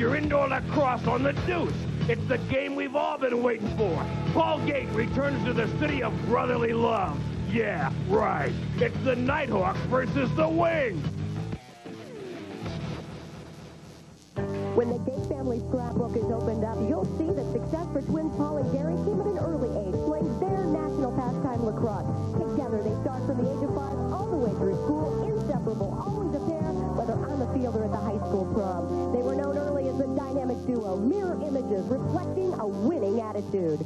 major indoor lacrosse on the Deuce. It's the game we've all been waiting for. Paul Gate returns to the city of brotherly love. Yeah, right. It's the Nighthawks versus the Wings. When the Gate family scrapbook is opened up, you'll see that success for twins Paul and Gary came at an early age, playing their national pastime lacrosse. Together, they start from the age of 5 all the way through school, inseparable, always a pair, whether on the field or at the high school prom. They were known early as a dynamic duo, mirror images reflecting a winning attitude.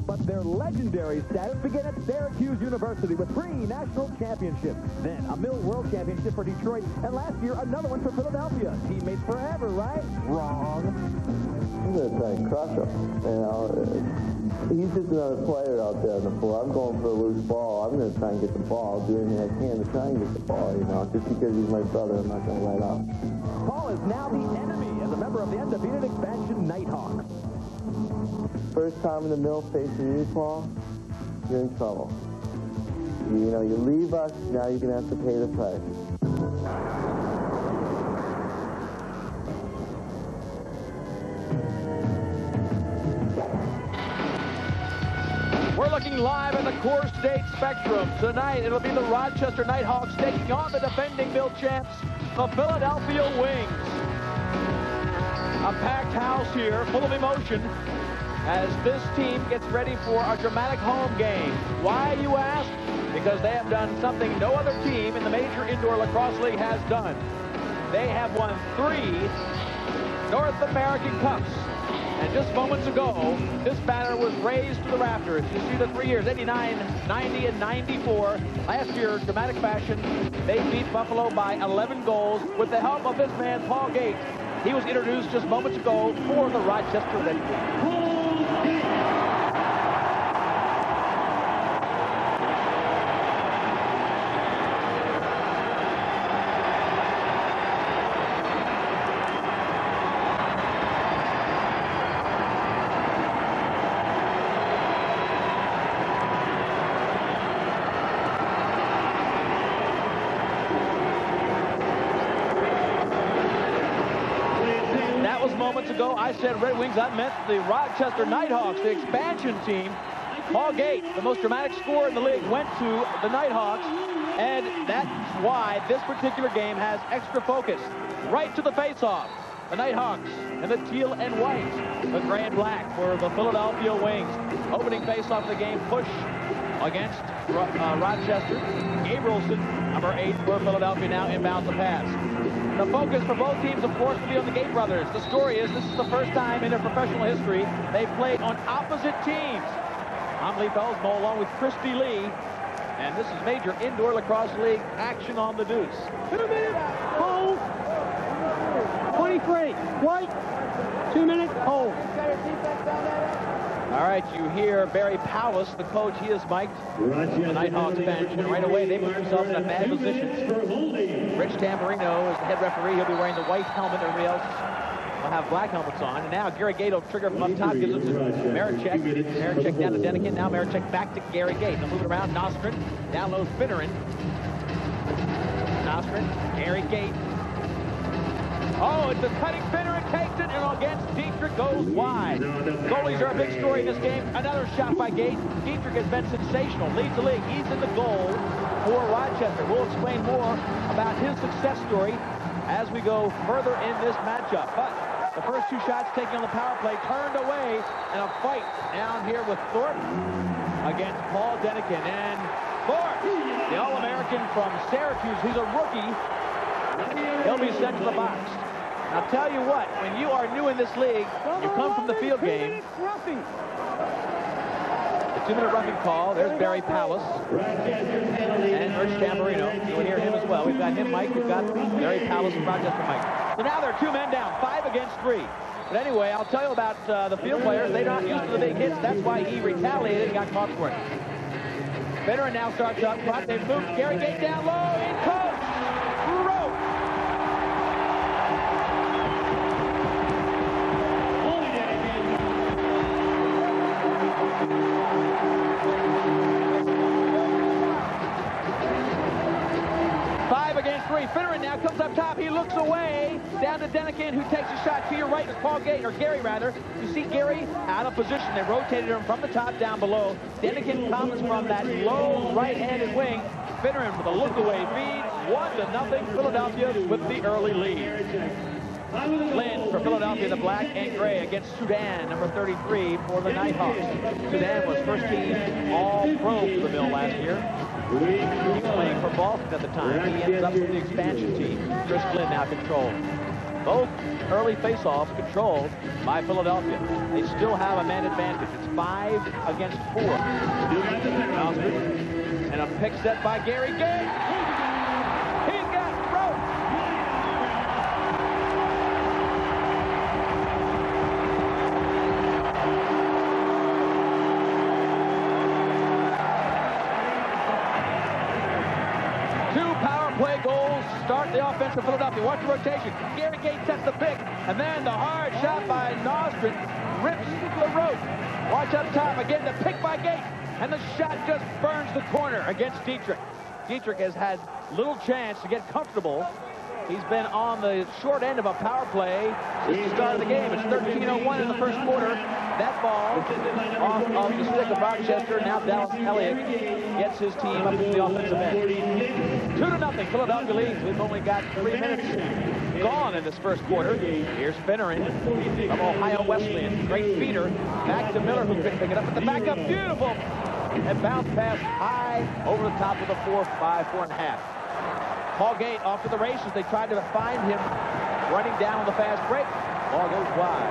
But their legendary status began at Syracuse University with 3 national championships. Then a Mill World Championship for Detroit, and last year another one for Philadelphia. Teammates forever, right? Wrong. I'm going to try and crush him. You know, he's just another player out there on the floor. I'm going for a loose ball. I'm going to try and get the ball. I'll do anything I can to try and get the ball, you know. Just because he's my brother, I'm not going to let up. Paul is now the enemy as a member of the undefeated expansion Nighthawks. First time in the Mill facing you, Paul, you're in trouble. You know, you leave us, now you're going to have to pay the price. We're looking live at the Core State Spectrum. Tonight, it'll be the Rochester Nighthawks taking on the defending Mill champs, the Philadelphia Wings. A packed house here, full of emotion, as this team gets ready for a dramatic home game. Why, you ask? Because they have done something no other team in the Major Indoor Lacrosse League has done. They have won 3 North American Cups. And just moments ago, this banner was raised to the rafters. You see the 3 years, 89, 90, and 94. Last year, dramatic fashion, they beat Buffalo by 11 goals with the help of this man, Paul Gate. He was introduced just moments ago for the Rochester Red Wings. Moments ago, I said Red Wings. I meant the Rochester Nighthawks, the expansion team. Paul Gate, the most dramatic scorer in the league, went to the Nighthawks, and that's why this particular game has extra focus. Right to the face-off. The Nighthawks and the teal and white, the gray and black for the Philadelphia Wings. Opening face-off of the game, push against Rochester. Gabrielson, number 8 for Philadelphia, now inbounds the pass. The focus for both teams, of course, will be on the Gate brothers. The story is this is the first time in their professional history they've played on opposite teams. I'm Lee Felsmo along with Christy Lee, and this is Major Indoor Lacrosse League action on the Deuce. 2 minutes, hold. 23, white. 2 minutes, hold. All right, you hear Barry Powis, the coach. He is mic'd the Nighthawks bench, and right away they put themselves in a bad position. Rich Tamburino is the head referee. He'll be wearing the white helmet. Everybody else will have black helmets on. And now Gary Gate will trigger from up top, gives it to Maricek. Maricek down to Denikin. Now Maricek back to Gary Gate. They'll move it around. Nostrin, down low Finneran. Nostrin, Gary Gate. Oh, it's a cutting Finneran, takes it, and against Dietrich goes wide. Goalies are a big story in this game. Another shot by Gate. Dietrich has been sensational, leads the league. He's in the goal for Rochester. We'll explain more about his success story as we go further in this matchup. But the first 2 shots taken on the power play turned away in a fight down here with Thorpe against Paul Denikin. And Thorpe, the All-American from Syracuse, he's a rookie. He'll be sent to the box. I'll tell you what, when you are new in this league, you come from the field game. The 2-minute roughing call. There's Barry Powis and Rich Tamburino. You'll hear him as well. We've got him, Mike. We've got Barry Powis and Rochester, Mike. So now there are 2 men down, 5 against 3. But anyway, I'll tell you about the field players. They're not used to the big hits. That's why he retaliated and got caught for it. Finneran now starts up front. They've moved Gary Gate down low. In coach. Rope. 5 against 3. Gary Finneran now comes up top. He looks away. Down to Denikin, who takes a shot to your right with Paul Gate, or Gary rather. You see Gary out of position. They rotated him from the top down below. Denikin comes from that low right-handed wing. Finneran with a look-away feed. 1-0 Philadelphia with the early lead. Lynn for Philadelphia in the black and gray against Sudan, number 33 for the Nighthawks. Sudan was first team All-Pro for the Mill last year. He was playing for Boston at the time. He ends up with the expansion team. Chris Glynn now controlled. Both early face-offs controlled by Philadelphia. They still have a man advantage. It's 5 against 4. And a pick set by Gary Gay. He's got rope. Play goals start the offense for Philadelphia. Watch the rotation. Gary Gate sets the pick, and then the hard shot by Nostrin rips the rope. Watch up top again, the pick by Gate, and the shot just burns the corner against Dietrich. Dietrich has had little chance to get comfortable. He's been on the short end of a power play since the start of the game. It's 13:01 in the first quarter. That ball off of the stick of Rochester. Now Dallas Elliott gets his team up to the offensive end. 2-0 Philadelphia leads. We've only got 3 minutes gone in this first quarter. Here's Finneran from Ohio Wesleyan. Great feeder. Back to Miller, who couldn't pick it up at the backup. Beautiful. And bounce pass high over the top of the 4.5, 4.5. Paul Gate off to the races. They tried to find him running down on the fast break. Ball goes wide.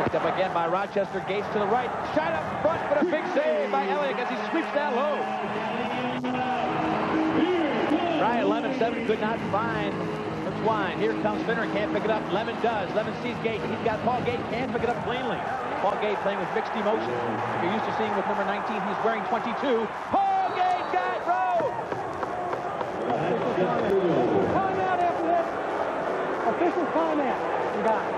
Picked up again by Rochester. Gates to the right. Shot up front, but a big save by Elliott as he sweeps down low. Ryan Lemon 7 could not find the twine. Here comes Finneran. Can't pick it up. Lemon does. Lemon sees Gate. He's got Paul Gate. Can't pick it up cleanly. Paul Gate playing with mixed emotions. If you're used to seeing with number 19, he's wearing 22. Paul Gate got rope! Timeout after this. Official timeout. You got it.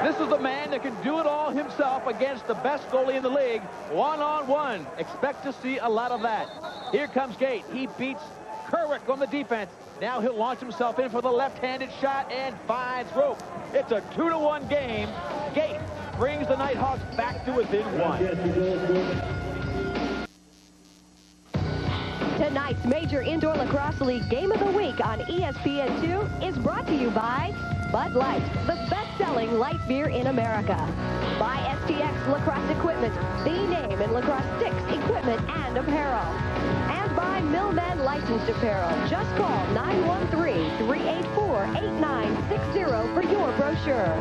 This is the man that can do it all himself against the best goalie in the league. One-on-one. Expect to see a lot of that. Here comes Gate. He beats Kerwick on the defense. Now he'll launch himself in for the left-handed shot and finds rope. It's a 2-1 game. Gate brings the Nighthawks back to within 1. Tonight's major indoor lacrosse league game of the week on ESPN2 is brought to you by Bud Light, the best-selling light beer in America. By STX Lacrosse Equipment, the name in lacrosse sticks, equipment, and apparel. And by Millman Licensed Apparel. Just call 913-384-8960 for your brochure.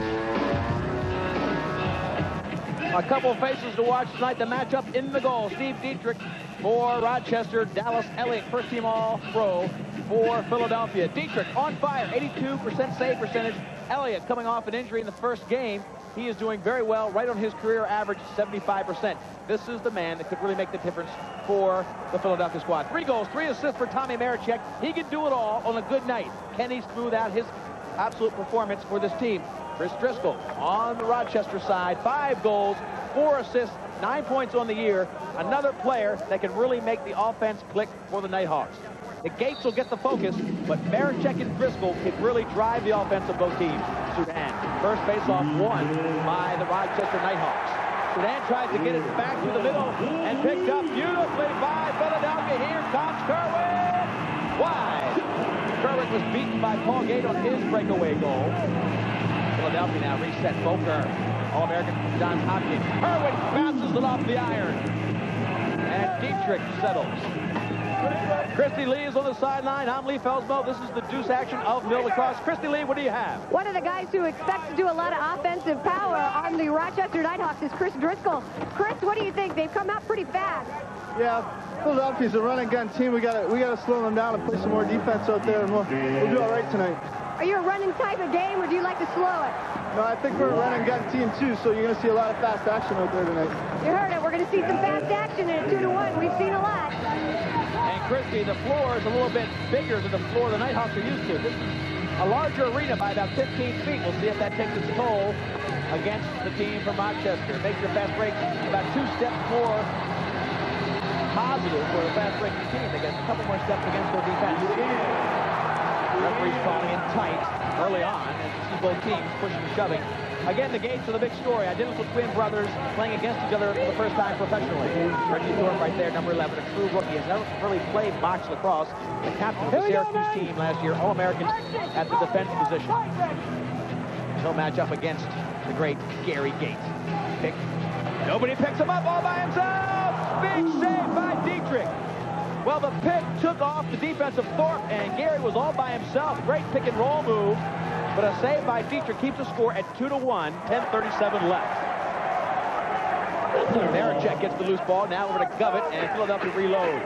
A couple of faces to watch tonight. The matchup in the goal. Steve Dietrich for Rochester. Dallas Elliott, first-team All-Pro for Philadelphia. Dietrich on fire, 82% save percentage. Elliott coming off an injury in the first game. He is doing very well, right on his career average, 75%. This is the man that could really make the difference for the Philadelphia squad. 3 goals, 3 assists for Tommy Marichek. He can do it all on a good night. Can he smooth out his absolute performance for this team? Chris Driscoll on the Rochester side, 5 goals, 4 assists, 9 points on the year. Another player that can really make the offense click for the Nighthawks. The Gates will get the focus, but Marichek and Driscoll can really drive the offense of both teams. Sudan, first faceoff won by the Rochester Nighthawks. Sudan tries to get it back to the middle and picked up beautifully by Philadelphia. Here comes Kerwick. Wide. Kerwick was beaten by Paul Gate on his breakaway goal. Philadelphia now reset. Boker, All-American from Johns Hopkins. Kerwick bounces it off the iron. And Dietrich settles. Christy Lee is on the sideline. I'm Lee Felsmo. This is the deuce action of Mill Lacrosse. Christy Lee, what do you have? One of the guys who expects to do a lot of offensive power on the Rochester Nighthawks is Chris Driscoll. Chris, what do you think? They've come out pretty fast. Yeah, Philadelphia's a run and gun team. We gotta slow them down and play some more defense out there, and we'll do all right tonight. Are you a running type of game, or do you like to slow it? No, I think we're a run and gun team too, so you're gonna see a lot of fast action out there tonight. You heard it. We're gonna see some fast action in a 2-1. We've seen a lot. And Christy, the floor is a little bit bigger than the floor the Nighthawks are used to. This is a larger arena by about 15 feet. We'll see if that takes its toll against the team from Rochester. Makes your fast break about 2 steps more positive for the fast breaking team. They get a couple more steps against their defense. Referee's calling in tight early on as you see both teams pushing and shoving. Again, the Gates are the big story. Identical twin brothers playing against each other for the first time professionally. Reggie Thorpe right there, number 11, a true rookie. Has never really played box lacrosse. The captain of the Syracuse team last year, All-American at the defense position. He'll match up against the great Gary Gates. Pick. Nobody picks him up all by himself. Big save by Dietrich. Well, the pick took off the defensive Thorpe, and Gary was all by himself. Great pick and roll move. But a save by Dietrich keeps the score at 2-1, 10:37 left. Maricek gets the loose ball, now over to Govett, and Philadelphia reload.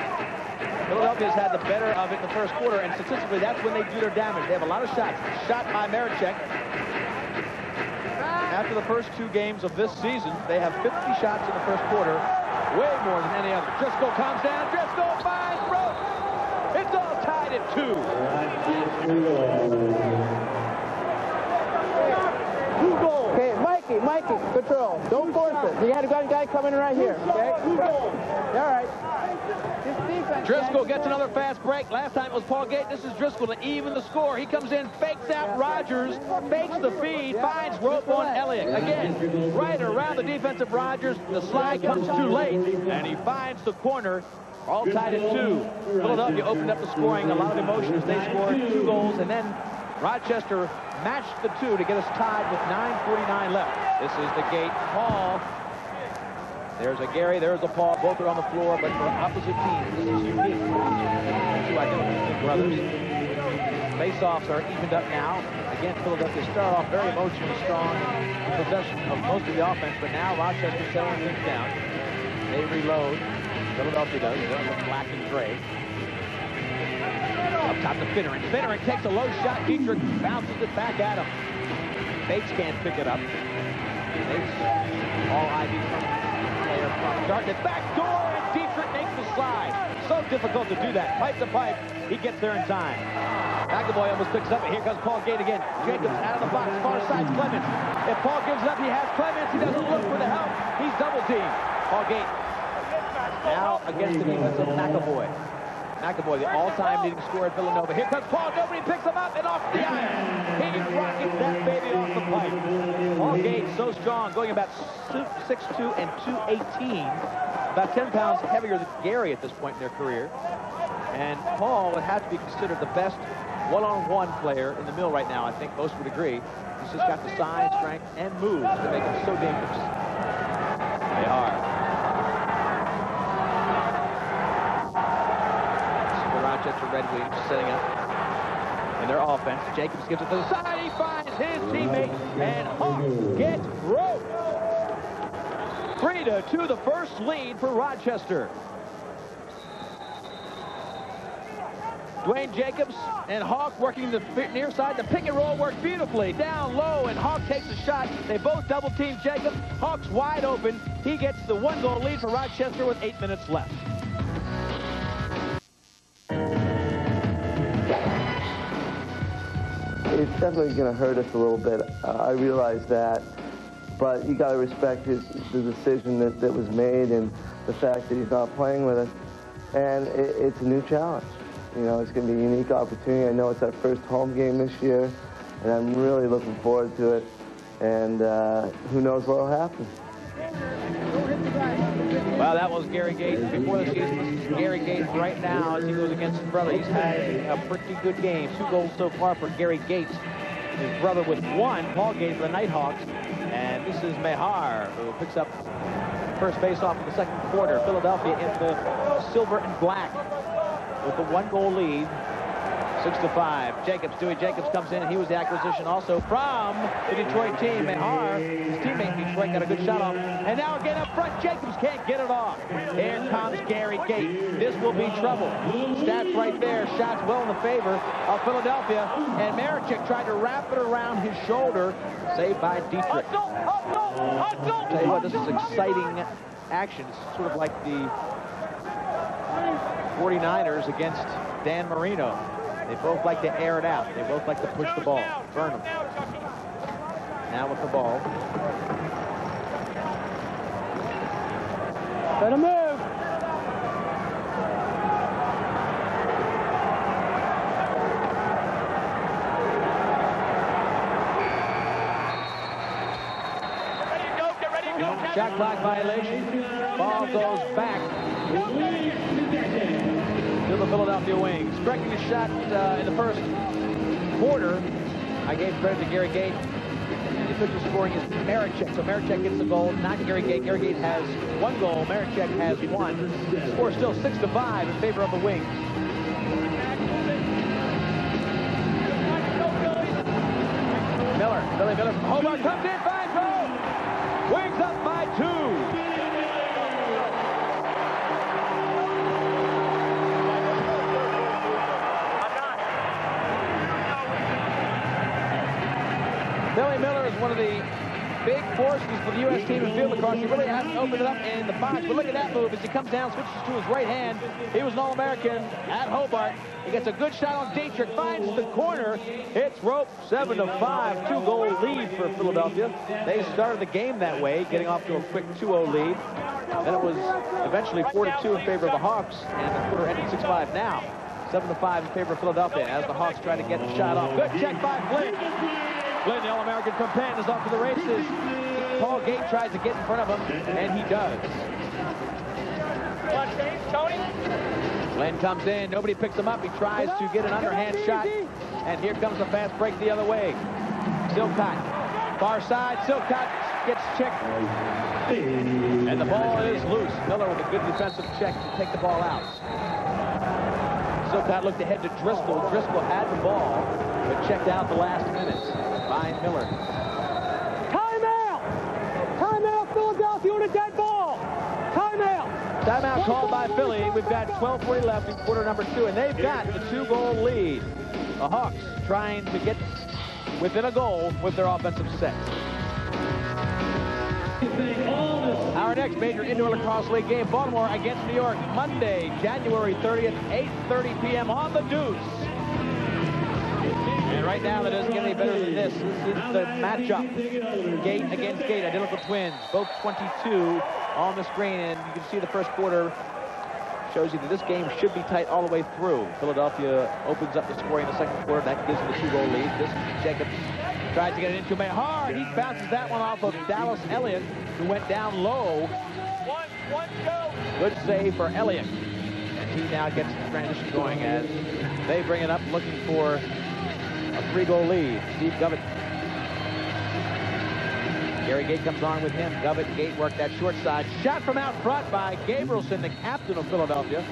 Philadelphia's had the better of it in the first quarter, and statistically, that's when they do their damage. They have a lot of shots. Shot by Maricek. After the first 2 games of this season, they have 50 shots in the first quarter, way more than any other. Driscoll comes down, Driscoll finds Roach. It's all tied at 2. Okay, Mikey, control. Don't force it. You got a guy coming right here, okay? All right. Driscoll gets another fast break. Last time it was Paul Gate. This is Driscoll to even the score. He comes in, fakes out Rogers, fakes the feed, finds rope on Elliott. Again, right around the defensive Rogers. The slide comes too late, and he finds the corner. All tied at 2. Philadelphia opened up the scoring. A lot of emotion as they scored 2 goals, and then Rochester matched the 2 to get us tied with 9:49 left. This is the Gate. Paul. There's a Gary, there's a Paul. Both are on the floor, but for opposite teams, this is unique. 2 identical brothers. Face-offs are evened up now. Again, Philadelphia started off very emotionally strong in possession of most of the offense, but now Rochester settling things down. They reload. Philadelphia does. They're in black and gray. Up top to Finneran. Finneran takes a low shot. Dietrich bounces it back at him. Bates can't pick it up. Bates, all Ivy player from Dartmouth. Back door, and Dietrich makes the slide. So difficult to do that. Pipe to pipe. He gets there in time. McAvoy almost picks up, and here comes Paul Gate again. Jacobs out of the box. Far side's Clemens. If Paul gives it up, he has Clemens. He doesn't look for the help. He's double teamed. Paul Gate now against the defense of McAvoy. McAvoy, the all-time leading scorer at Villanova. Here comes Paul. Nobody picks him up, and off the iron. He rockets that baby off the pipe. Paul Gate, so strong, going about 6'2" and 218. About 10 pounds heavier than Gary at this point in their career. And Paul would have to be considered the best one-on-one player in the mill right now. I think most would agree. He's just got the size, strength, and moves to make him so dangerous. They are. Rochester Red Wings setting up in their offense. Jacobs gives it to the side. He finds his teammate, and Hawk gets roped. 3-2, the first lead for Rochester. Dwayne Jacobs and Hawk working the near side. The pick and roll worked beautifully. Down low, and Hawk takes a shot. They both double team Jacobs. Hawk's wide open. He gets the 1-goal lead for Rochester with 8 minutes left. It's definitely going to hurt us a little bit. I realize that, but you got to respect the decision that was made and the fact that he's not playing with us. And it's a new challenge. You know, it's going to be a unique opportunity. I know it's our first home game this year, and I'm really looking forward to it. And who knows what will happen. Well, that was Gary Gates before the season. This is Gary Gates right now as he goes against his brother. He's had a pretty good game. 2 goals so far for Gary Gates. His brother with 1, Paul Gates, for the Nighthawks. And this is Mehar, who picks up first face-off in the second quarter. Philadelphia in the silver and black with the 1-goal lead. 6-5. Dewey Jacobs comes in, and he was the acquisition also from the Detroit team. Mehar, his teammate in Detroit, got a good shot off. And now again up front, Jacobs can't get it off. Here comes Gary Gates. This will be trouble. Stats right there. Shots well in the favor of Philadelphia. And Maricek tried to wrap it around his shoulder. Saved by Dietrich. Tell you what, this is exciting action. It's sort of like the 49ers against Dan Marino. They both like to air it out. They both like to push the ball. Burn them. Now with the ball. Let him move. Shot clock violation. Ball goes back to the Philadelphia Wings. Striking the shot in the first quarter. I gave credit to Gary Gate. And the official scoring is Marichek. So Marichek gets the goal, not Gary Gate. Gary Gate has 1 goal. Marichek has 1. The score still 6-5 in favor of the Wings. Billy Miller from Hobart comes in, finds goal. Wings up by 2. Billy Miller is one of the big forces for the U.S. team in field lacrosse. He really hasn't opened it up in the box, but look at that move as he comes down, switches to his right hand. He was an All-American at Hobart. He gets a good shot on Dietrich, finds the corner. It's rope, 7-5, 2-goal lead for Philadelphia. They started the game that way, getting off to a quick 2-0 lead. Then it was eventually 4-2 in favor of the Hawks, and the quarter ended 6-5 now. 7-5 in favor of Philadelphia as the Hawks try to get the shot off. Good check by Flynn. Flynn, the All-American companion, is off to the races. Paul Gate tries to get in front of him, and he does. Tony. Flynn comes in. Nobody picks him up. He tries to get an underhand shot, and here comes the fast break the other way. Silcott, far side. Silcott gets checked, and the ball is loose. Miller with a good defensive check to take the ball out. Silcott looked ahead to Driscoll. Driscoll had the ball, but checked out the last minute by Miller. Timeout! Timeout, Philadelphia on a dead ball! Timeout! Timeout called by Philly. We've got 12:40 left in quarter number 2, and they've got the 2-goal lead. The Hawks trying to get within a goal with their offensive set. Our next major indoor lacrosse league game, Baltimore against New York, Monday, January 30th, 8:30 p.m. on the Deuce. And right now, that doesn't get any better than this. This is the matchup. Gate against Gate, identical twins, both 22 on the screen. And you can see the first quarter shows you that this game should be tight all the way through. Philadelphia opens up the scoring in the second quarter. That gives them the 2-goal lead. This Jacobs tries to get it into him hard. He bounces that one off of Dallas Elliott, who went down low. One, go. Good save for Elliott. And he now gets the transition going as they bring it up looking for a 3-goal lead. Steve Govett. Gary Gate comes on with him. Govett, Gate work that short side. Shot from out front by Gabrielson, the captain of Philadelphia.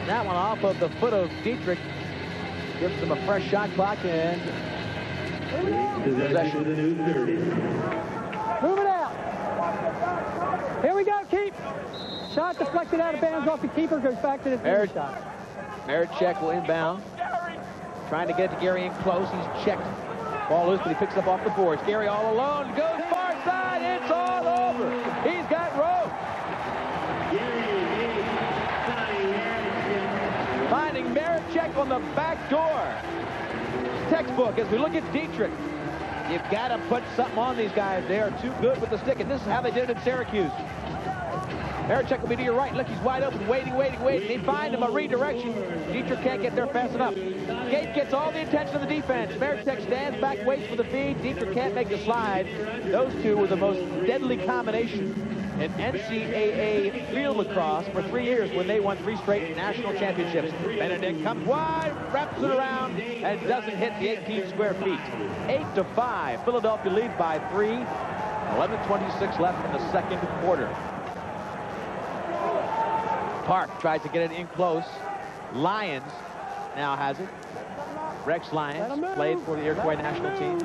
That one off of the foot of Dietrich. Gives them a fresh shot clock and possession. Move it out. Here we go, keep. Shot deflected out of bounds off the keeper, goes back to the shot. Marichek will inbound. Trying to get to Gary in close. He's checked. Ball loose, but he picks up off the boards. Gary all alone. Goes far side. It's all over. He's got rope. Finding Marichek on the back door. Textbook as we look at Dietrich. You've got to put something on these guys. They are too good with the stick, and this is how they did it in Syracuse. Marichek will be to your right. Look, he's wide open, waiting. They find him a redirection. Dietrich can't get there fast enough. Gate gets all the attention of the defense. Marichek stands back, waits for the feed. Dietrich can't make the slide. Those two were the most deadly combination in NCAA field lacrosse for 3 years when they won 3 straight national championships. Benedict comes wide, wraps it around, and doesn't hit the 18 square feet. 8-5. Philadelphia leads by 3. 11:26 left in the second quarter. Park tries to get it in close. Lyons now has it. Rex Lyons played for the Iroquois national team.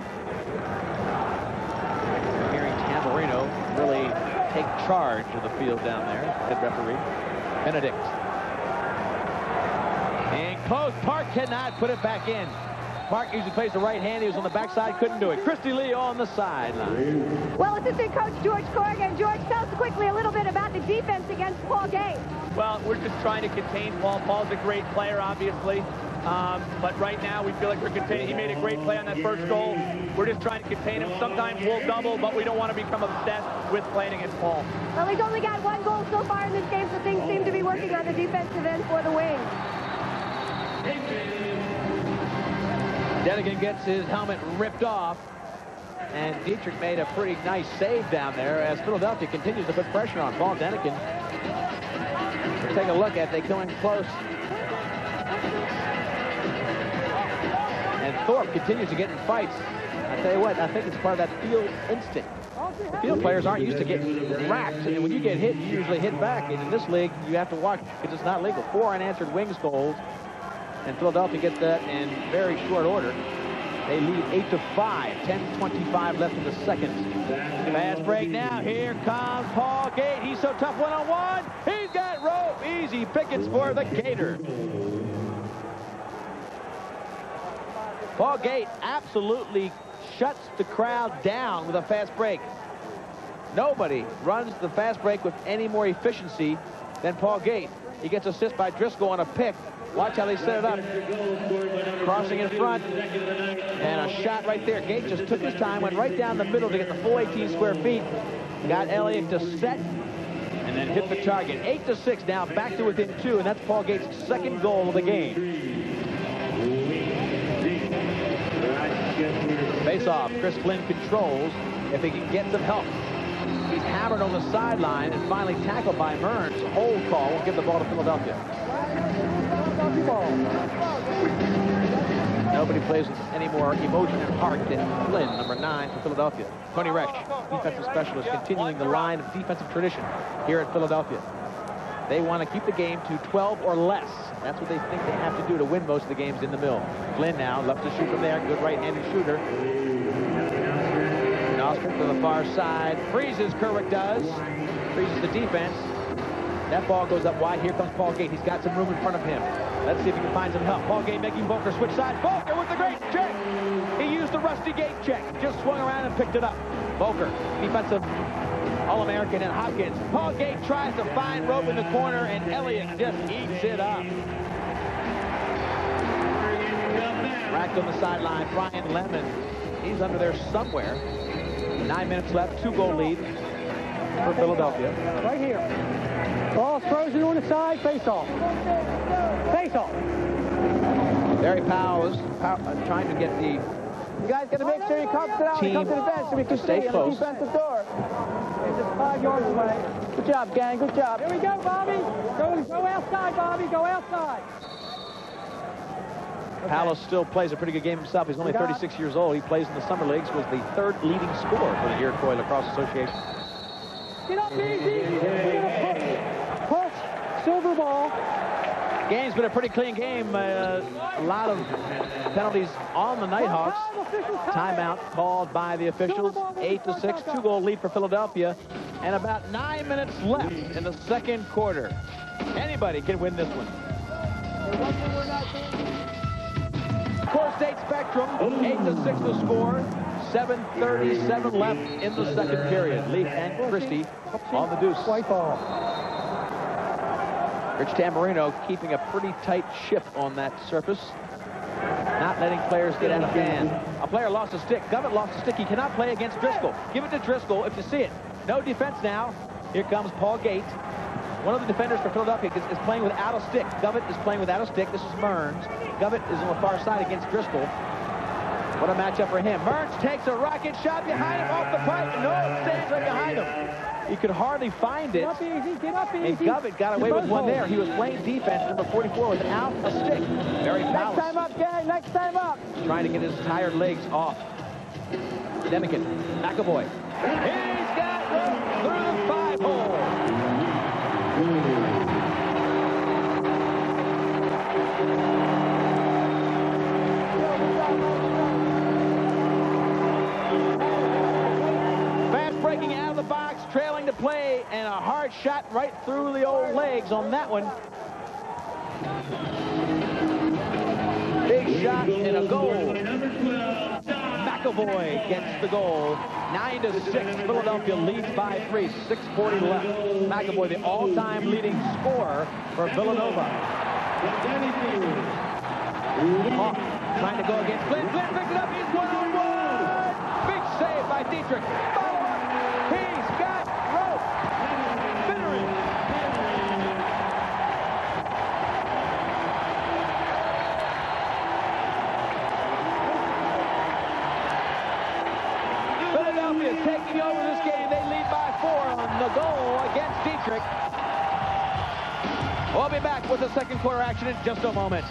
Hearing Tamburino really take charge of the field down there, head referee. Benedict. And close. Park cannot put it back in. Park usually plays the right hand. He was on the backside, couldn't do it. Christy Lee on the sideline. Well, assistant coach George Corrigan. George, tell us quickly a little bit about the defense against Paul Gate. Well, we're just trying to contain Paul. Paul's a great player, obviously. But right now, we feel like we're containing. He made a great play on that first goal. We're just trying to contain him. Sometimes we'll double, but we don't want to become obsessed with playing against Paul. Well, he's only got 1 goal so far in this game, so things seem to be working on the defensive end for the Wings. Denigan gets his helmet ripped off. And Dietrich made a pretty nice save down there as Philadelphia continues to put pressure on Paul Denikin. We'll take a look at they coming close. And Thorpe continues to get in fights. I tell you what, I think it's part of that field instinct. The field players aren't used to getting racked, and when you get hit, you usually hit back. And in this league, you have to watch because it's not legal. 4 unanswered wings goals, and Philadelphia gets that in very short order. They lead 8-5, 10:25 left in the second. Fast break now. Here comes Paul Gate. He's so tough one-on-one. He's got rope. Easy pickets for the Gator. Paul Gate absolutely shuts the crowd down with a fast break. Nobody runs the fast break with any more efficiency than Paul Gate. He gets assist by Driscoll on a pick. Watch how they set it up. Crossing in front. And a shot right there. Gate just took his time, went right down the middle to get the full 18 square feet. Got Elliott to set and then hit the target. 8-6 now, back to within 2, and that's Paul Gate's second goal of the game. Face-off. Chris Flynn controls if he can get some help. He's hammered on the sideline and finally tackled by Mearns. Hold call will give the ball to Philadelphia. Nobody plays with any more emotion and heart than Flynn, number 9 for Philadelphia. Tony Resch, defensive specialist, continuing the line of defensive tradition here at Philadelphia. They want to keep the game to 12 or less. That's what they think they have to do to win most of the games in the mill. Flynn now loves to shoot from there. Good right-handed shooter. Nostrand to the far side. Freezes, Kerwick does. Freezes the defense. That ball goes up wide. Here comes Paul Gate. He's got some room in front of him. Let's see if he can find some help. Paul Gate making Volker switch sides. Volker with the great check. He used the Rusty Gate check. Just swung around and picked it up. Volker, defensive All-American, and Hopkins. Paul Gate tries to find rope in the corner, and Elliott just eats it up. Racked on the sideline, Brian Lemon. He's under there somewhere. 9 minutes left, 2-goal lead for Philadelphia. Right here. Ball's frozen on the side, face off. Face off. Barry Powell is trying to get the You guys got to make sure you come to the bench so we can stay see close. on the defensive door. It's just 5 yards away. Good job, gang. Good job. Here we go, Bobby. Go outside, Bobby. Go outside. Palace still plays a pretty good game himself. He's only 36 years old. He plays in the summer leagues, was the 3rd leading scorer for the Iroquois Lacrosse Association. Get up, easy. Push. Silver ball. Game's been a pretty clean game. A lot of penalties on the Nighthawks. Timeout called by the officials. 8-6, 2-goal lead for Philadelphia. And about 9 minutes left in the second quarter. Anybody can win this one. Core State Spectrum, 8-6 the score. 7:37 left in the second period. Leaf and Christie on the deuce. White ball. Rich Tamburino keeping a pretty tight ship on that surface. Not letting players get out of hand. A player lost a stick. Govett lost a stick. He cannot play against Driscoll. Give it to Driscoll if you see it. No defense now. Here comes Paul Gate. One of the defenders for Philadelphia is playing without a stick. Govett is playing without a stick. This is Mearns. Govett is on the far side against Driscoll. What a matchup for him. Mearns takes a rocket shot behind him off the pipe. No, it stays right behind him. He could hardly find it. Get up easy, get up easy. And Govett got away with one there. He was playing defense, number 44, without a stick. Very Palace. Next time up, gang. Next time up. Trying to get his tired legs off. Demikin, McAvoy. He's got rope through the 5-hole. Fast breaking out of the box, trailing to play, and a hard shot right through the old legs on that one. Big shot and a goal. McAvoy gets the goal. 9-6. Philadelphia leads by 3. 6:40 left. McAvoy, the all-time leading scorer for Villanova. Hawk trying to go against Flynn. Flynn picks it up. He's 1-on-1. Big save by Dietrich. Follow up. He's got rope. Fittering. taking over this game. They lead by 4 on the goal against Dietrich. We'll be back with the second quarter action in just a moment.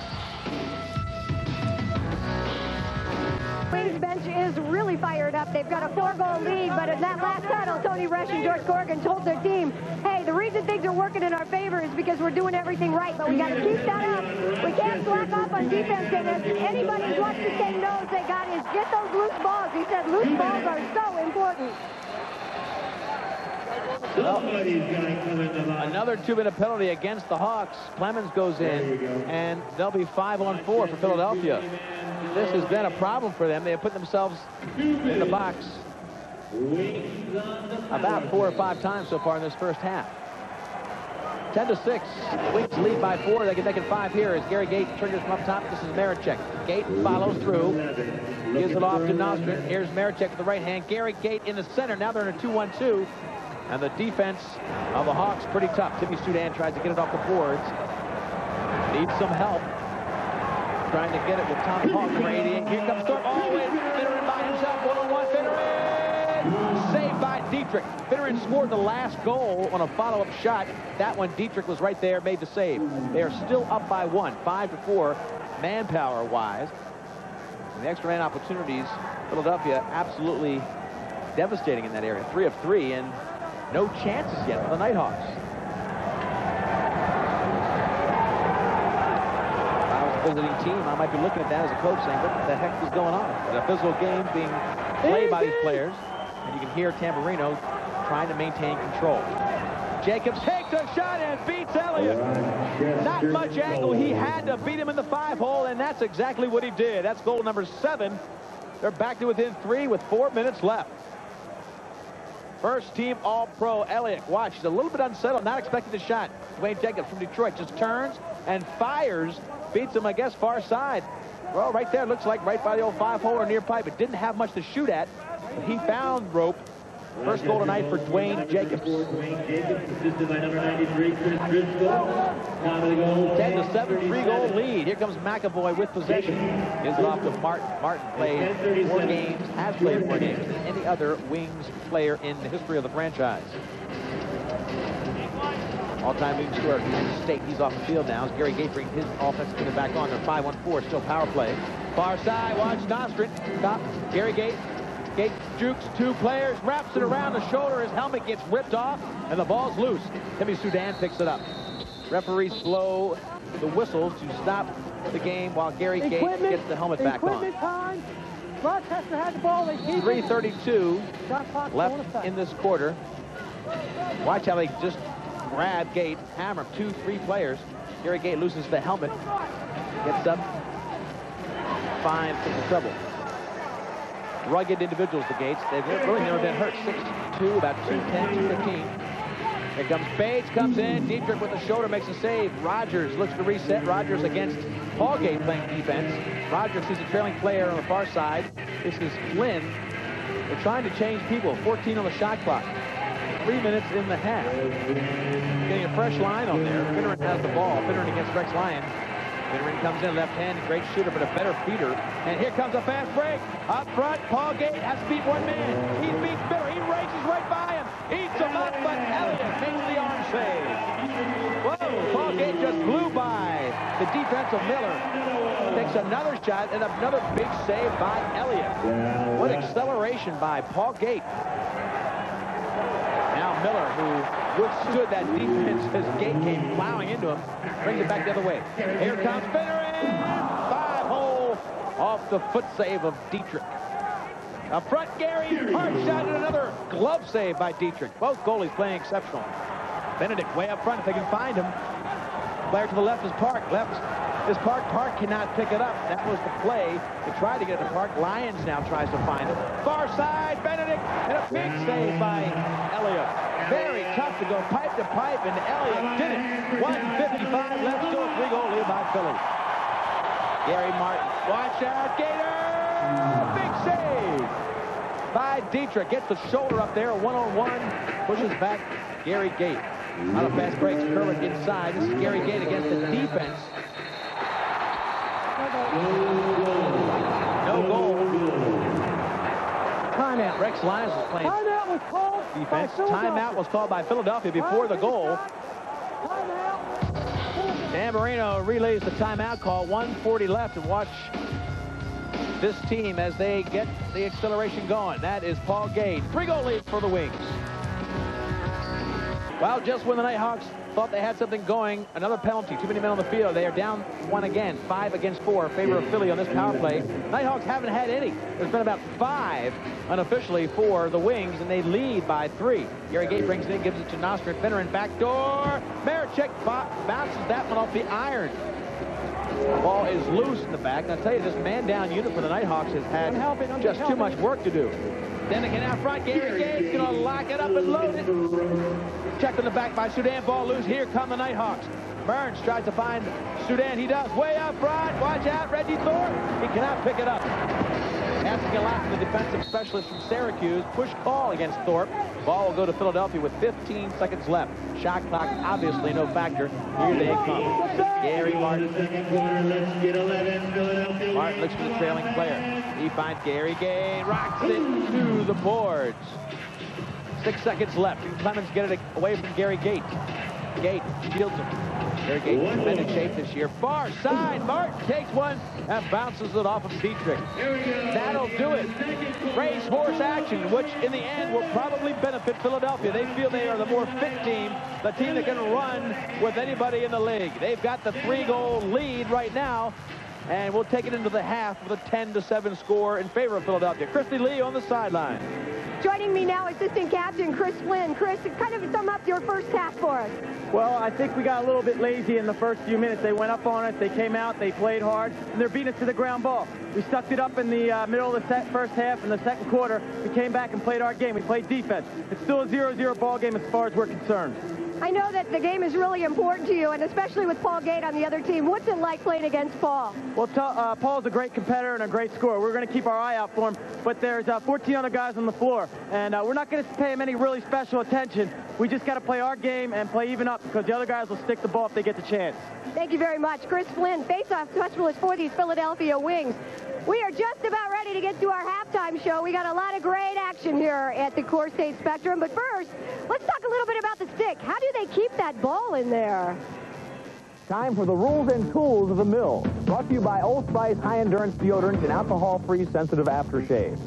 Wings bench is really fired up. They've got a 4-goal lead, but in that last tunnel, Tony Resch and George Corrigan told their team, hey, the reason things are working in our favor is because we're doing everything right, but we got to keep that up. We can't slack off on defense, and as anybody who's watched this game knows, they got is get those loose balls. He said loose balls are so important. Well, another 2-minute penalty against the Hawks. Clemens goes in, and they'll be 5-on-4 for Philadelphia. This has been a problem for them. They have put themselves in the box about 4 or 5 times so far in this first half. 10-6. Wings lead by 4. They can make it 5 here as Gary Gate triggers from up top. This is Maricek. Gate follows through. Gives it off to Nostrin. Here's Maricek with the right hand. Gary Gate in the center. Now they're in a 2-1-2. And the defense of the Hawks pretty tough. Timmy Sudan tries to get it off the boards. Needs some help. Trying to get it with Tom Hawk, number 88. Here comes Thorpe. Oh, wait. Finneran by himself. 1-on-1. Finneran! Saved by Dietrich. Finneran scored the last goal on a follow-up shot. That one, Dietrich was right there, made the save. They are still up by 1, 5-4, manpower-wise. And the extra man opportunities, Philadelphia absolutely devastating in that area. 3 of 3, and no chances yet for the Nighthawks. If I was a visiting team, I might be looking at that as a coach saying, what the heck is going on? It's a physical game being played by these players, and you can hear Tamburino trying to maintain control. Jacobs takes a shot and beats Elliott. Not much angle. He had to beat him in the 5-hole, and that's exactly what he did. That's goal number 7. They're back to within 3 with 4 minutes left. First team All-Pro Elliott. Watch, he's a little bit unsettled, not expecting the shot. Dwayne Jacobs from Detroit just turns and fires. Beats him, I guess, far side. Well, right there, looks like right by the old 5-hole or near pipe. It didn't have much to shoot at, but he found rope. First goal tonight for Dwayne Jacobs. Assisted by number 93, Chris Driscoll. 10-7, 3-goal lead. Here comes McAvoy with possession. Gives it off to Martin. Martin played 4 games, has played 4 games than any other Wings player in the history of the franchise. All-time Wings scorer at United State. He's off the field now as Gary Gate brings his offensive unit back on. They're 5-1-4, still power play. Far side, watch Nostrin. Top, Gary Gate. Gate jukes 2 players, wraps it around the shoulder. His helmet gets ripped off, and the ball's loose. Timmy Sudan picks it up. Referees blow the whistle to stop the game while Gary Gate gets the helmet back on. Time. Rochester had the ball. 3:32 left in this quarter. Watch how they just grab Gate, hammer 2, 3 players. Gary Gate loses the helmet, gets up, finds some trouble. Rugged individuals, the Gates. They've really never been hurt. 6'2", about 210, 215. Here comes Bates, comes in. Dietrich with the shoulder makes a save. Rogers looks to reset. Rogers against Paul Gate playing defense. Rogers sees a trailing player on the far side. This is Flynn. They're trying to change people. 14 on the shot clock. 3 minutes in the half. Getting a fresh line on there. Finneran has the ball. Finneran against Rex Lyon. Finneran comes in left-handed, great shooter, but a better feeder. And here comes a fast break. Up front, Paul Gate has to beat 1 man. He's beat Finneran. He races right by him. Eats him up, but Elliott makes the arm save. Whoa, Paul Gate just blew by the defense of Miller. Takes another shot and another big save by Elliott. What acceleration by Paul Gate. Now Miller, who withstood that defense as Gate came plowing into him, brings it back the other way. Here comes Finneran. 5-hole off the foot save of Dietrich. Up front, Gary, hard shot and another glove save by Dietrich. Both goalies playing exceptional. Benedict way up front if they can find him. Player to the left is Park. Left is Park. Park cannot pick it up. That was the play to try to get it to Park. Lyons now tries to find it. Far side, Benedict, and a big save by Elliott. Very tough to go pipe to pipe, and Elliott did it. 1:55 left, still a 3-goal lead by Philly. Gary Martin, watch out, Gator! Big save by Dietrich. Gets the shoulder up there, 1-on-1, pushes back Gary Gate. Out of fast breaks, Kerwin inside. This is Gary Gate against the defense. No goal. Timeout. Rex Alex Lyons was playing Timeout was called defense. by Philadelphia. Timeout was called by Philadelphia before the goal. Dan Marino relays the timeout call. 1:40 left, and watch this team as they get the acceleration going. That is Paul Gade. 3-goal lead for the Wings. Well, just when the Nighthawks thought they had something going, another penalty. Too many men on the field. They are down 1 again. 5 against 4 in favor of Philly on this power play. Nighthawks haven't had any. There's been about 5 unofficially for the Wings, and they lead by 3. Gary Gate brings it in, gives it to Nostrid. Finneran backdoor. Marechek bounces that one off the iron. The ball is loose in the back. And I'll tell you, this man-down unit for the Nighthawks has had just too much work to do. Then again out front, Gary Gate's going to lock it up and load it. Checked on the back by Sudan. Ball loose. Here come the Nighthawks. Burns tries to find Sudan. He does. Way up front. Watch out, Reggie Thorpe. He cannot pick it up. Asking a lot from the defensive specialist from Syracuse. Push call against Thorpe. Ball will go to Philadelphia with 15 seconds left. Shot clock, obviously no factor. Here they come. Gary Martin. Martin looks for the trailing player. He finds Gary Gay. Rocks it to the boards. 6 seconds left. Can Clemens get it away from Gary Gate? Gate shields him. Gary Gate in tremendous shape this year. Far side. Martin takes one and bounces it off of Dietrich. That'll do it. Racehorse action, which in the end will probably benefit Philadelphia. They feel they are the more fit team, the team that can run with anybody in the league. They've got the 3-goal lead right now, and we'll take it into the half with a 10-7 score in favor of Philadelphia. Christy Lee on the sideline. Joining me now, assistant captain Chris Flynn. Chris, kind of sum up your first half for us. Well, I think we got a little bit lazy in the first few minutes. They went up on us, they came out, they played hard, and they're beating us to the ground ball. We sucked it up in the middle of the first half. In the second quarter, we came back and played our game. We played defense. It's still a 0-0 ball game as far as we're concerned. I know that the game is really important to you, and especially with Paul Gate on the other team. What's it like playing against Paul? Well, Paul's a great competitor and a great scorer. We're going to keep our eye out for him, but there's 14 other guys on the floor, and we're not going to pay him any really special attention. We just got to play our game and play even up because the other guys will stick the ball if they get the chance. Thank you very much. Chris Flynn, face-off specialist for these Philadelphia Wings. We are just about ready to get to our halftime show. We got a lot of great action here at the Core State Spectrum. But first, let's talk a little bit about the stick. How do they keep that ball in there? Time for the rules and tools of the mill. Brought to you by Old Spice high-endurance deodorant and alcohol-free sensitive aftershave.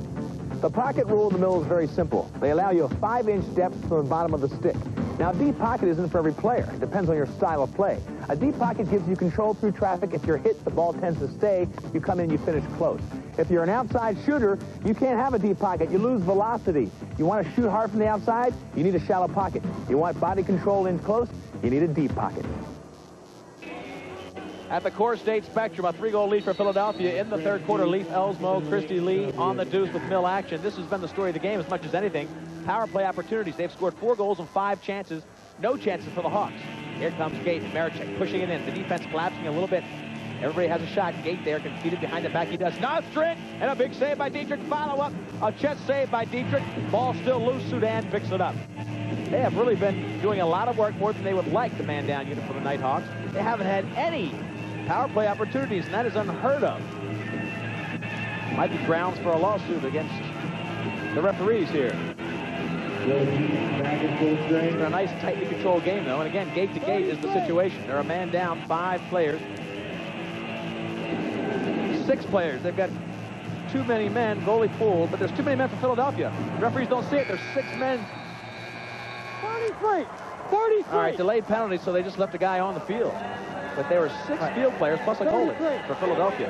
The pocket rule of the mill is very simple. They allow you a 5-inch depth from the bottom of the stick. Now, a deep pocket isn't for every player. It depends on your style of play. A deep pocket gives you control through traffic. If you're hit, the ball tends to stay. You come in, you finish close. If you're an outside shooter, you can't have a deep pocket. You lose velocity. You want to shoot hard from the outside, you need a shallow pocket. You want body control in close, you need a deep pocket. At the Core State Spectrum, a 3-goal lead for Philadelphia in the third quarter. Leaf Elsmo, Christy Lee on the deuce with mill action. This has been the story of the game as much as anything. Power play opportunities. They've scored 4 goals and 5 chances. No chances for the Hawks. Here comes Gate. Marechek pushing it in. The defense collapsing a little bit. Everybody has a shot. Gate there can feed it behind the back. He does. Nostrid, and a big save by Dietrich. Follow-up. A chest save by Dietrich. Ball still loose. Sudan picks it up. They have really been doing a lot of work, more than they would like, the man-down unit for the Nighthawks. They haven't had any power play opportunities, and that is unheard of. Might be grounds for a lawsuit against the referees here. It's been a nice, tightly controlled game, though. And again, gate to gate is the situation. They're a man down, 5 players. 6 players. They've got too many men, goalie pulled, but there's too many men for Philadelphia. The referees don't see it. There's 6 men. 33! All right, delayed penalty, so they just left a guy on the field. But there were 6 field players plus a goalie for Philadelphia.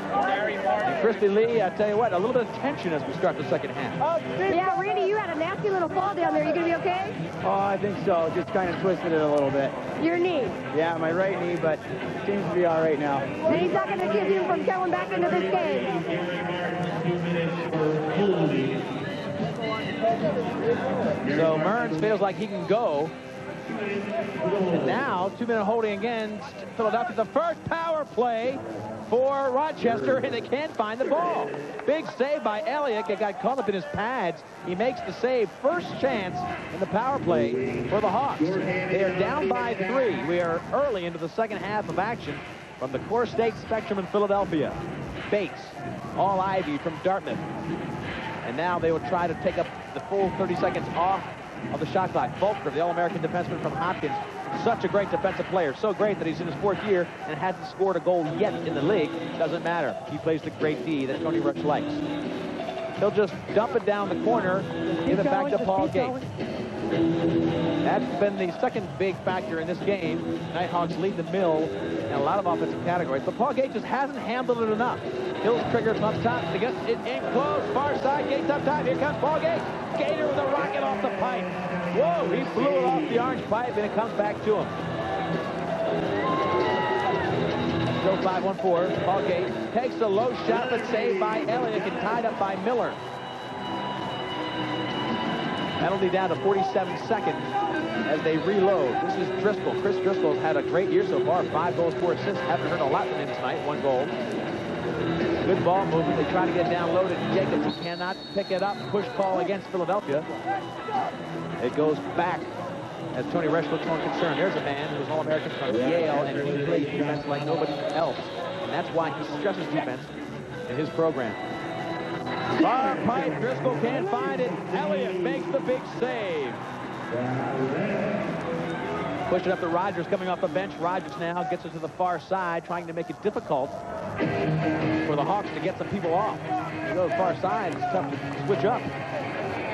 And Christy Lee, I tell you what, a little bit of tension as we start the second half. Yeah, Randy, you had a nasty little fall down there. You going to be okay? Oh, I think so. Just kind of twisted it a little bit. Your knee? Yeah, my right knee, but seems to be all right now. And he's not going to keep you from going back into this game. So Mearns feels like he can go. And now, 2-minute holding against Philadelphia. The first power play for Rochester, and they can't find the ball. Big save by Elliott. It got caught up in his pads. He makes the save. First chance in the power play for the Hawks. They are down by 3. We are early into the second half of action from the Core State Spectrum in Philadelphia. Bates, all Ivy from Dartmouth. And now they will try to take up the full 30 seconds off of the shot clock. Volker, the All-American defenseman from Hopkins, such a great defensive player. So great that he's in his 4th year and hasn't scored a goal yet in the league. Doesn't matter. He plays the great D that Tony Rush likes. He'll just dump it down the corner, give it back to Paul Gate. That's been the second big factor in this game. Nighthawks lead the mill in a lot of offensive categories, but Paul Gate just hasn't handled it enough. Hills triggers up top to get it in close. Far side, Gates up top. Here comes Paul Gate. Gator with a rocket off the pipe. Whoa, he blew it off the orange pipe, and it comes back to him. Still 5-1-4. Paul Gate takes a low shot, but saved by Elliott and tied up by Miller. Penalty down to 47 seconds as they reload. This is Driscoll. Chris Driscoll has had a great year so far. 5 goals, 4 assists. Haven't heard a lot from him tonight. 1 goal. Good ball movement. They try to get down low to Jacobs. He cannot pick it up. Push call against Philadelphia. It goes back as Tony Rush looks more concerned. There's a man who's All-American from Yale, and he plays defense like nobody else. And that's why he stresses defense in his program. Far pipe. Driscoll can't find it. Elliott makes the big save. Push it up to Rogers coming off the bench. Rogers now gets it to the far side, trying to make it difficult for the Hawks to get some people off. You go to the far side, it's tough to switch up.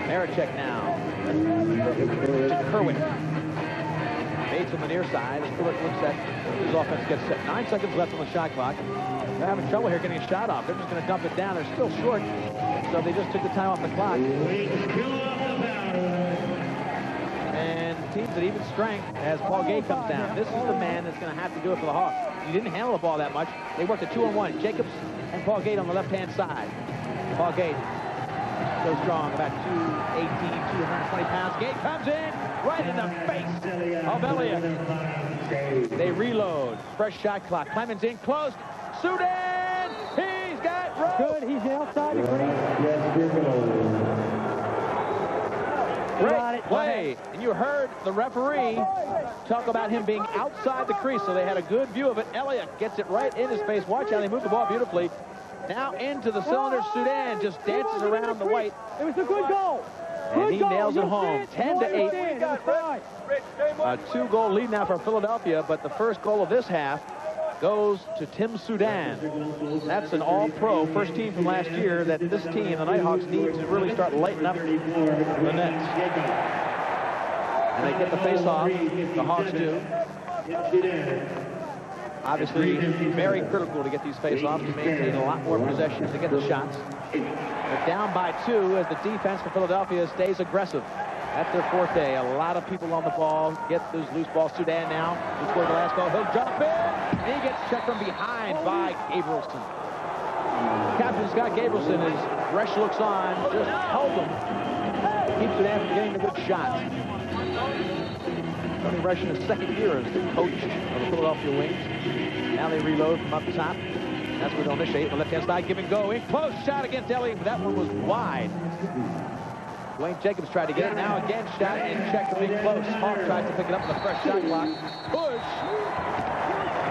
Maricek now. To Kerwin. Bates on the near side. As Kerwin looks at his offense gets set. 9 seconds left on the shot clock. They're having trouble here getting a shot off. They're just going to dump it down. They're still short, so they just took the time off the clock. And teams at even strength as Paul Gate comes down. This is the man that's going to have to do it for the Hawks. He didn't handle the ball that much. They worked a 2-on-1. Jacobs and Paul Gate on the left-hand side. Paul Gate so strong, about 218, 220 pounds. Gate comes in right in the face of Elliott. They reload. Fresh shot clock. Clemens in close. Sudan! He's got rope. Good. He's outside the crease. Great play. And you heard the referee talk about him being outside the crease, so they had a good view of it. Elliott gets it right in his face. Watch how they move the ball beautifully. Now into the cylinder. Sudan just dances around the white. It was a good goal. And he nails it home. 10-8. A 2-goal lead now for Philadelphia, but the first goal of this half goes to Tim Sudan. That's an all-pro first team from last year that this team, the Nighthawks, need to really start lighting up the nets. And they get the face-off. The Hawks do. Obviously, very critical to get these face-offs, to maintain a lot more possession, to get the shots. But down by 2 as the defense for Philadelphia stays aggressive. That's their forte. A lot of people on the ball. Get those loose balls. Sudan now, who scored the last goal. He'll jump in, and he gets checked from behind by Gabrielson. Captain Scott Gabrielson, as Resch looks on, just held him. Keeps Sudan from getting the good shots. Tony Resch in his 2nd year as the coach of the Philadelphia Wings. Now they reload from up top. That's where they'll initiate the left-hand side. Give and go. In close shot against Elliott, but that one was wide. Dwayne Jacobs tried to get it. Now again, shot and checked to be close. Hawk tries to pick it up with a fresh shot clock. Push.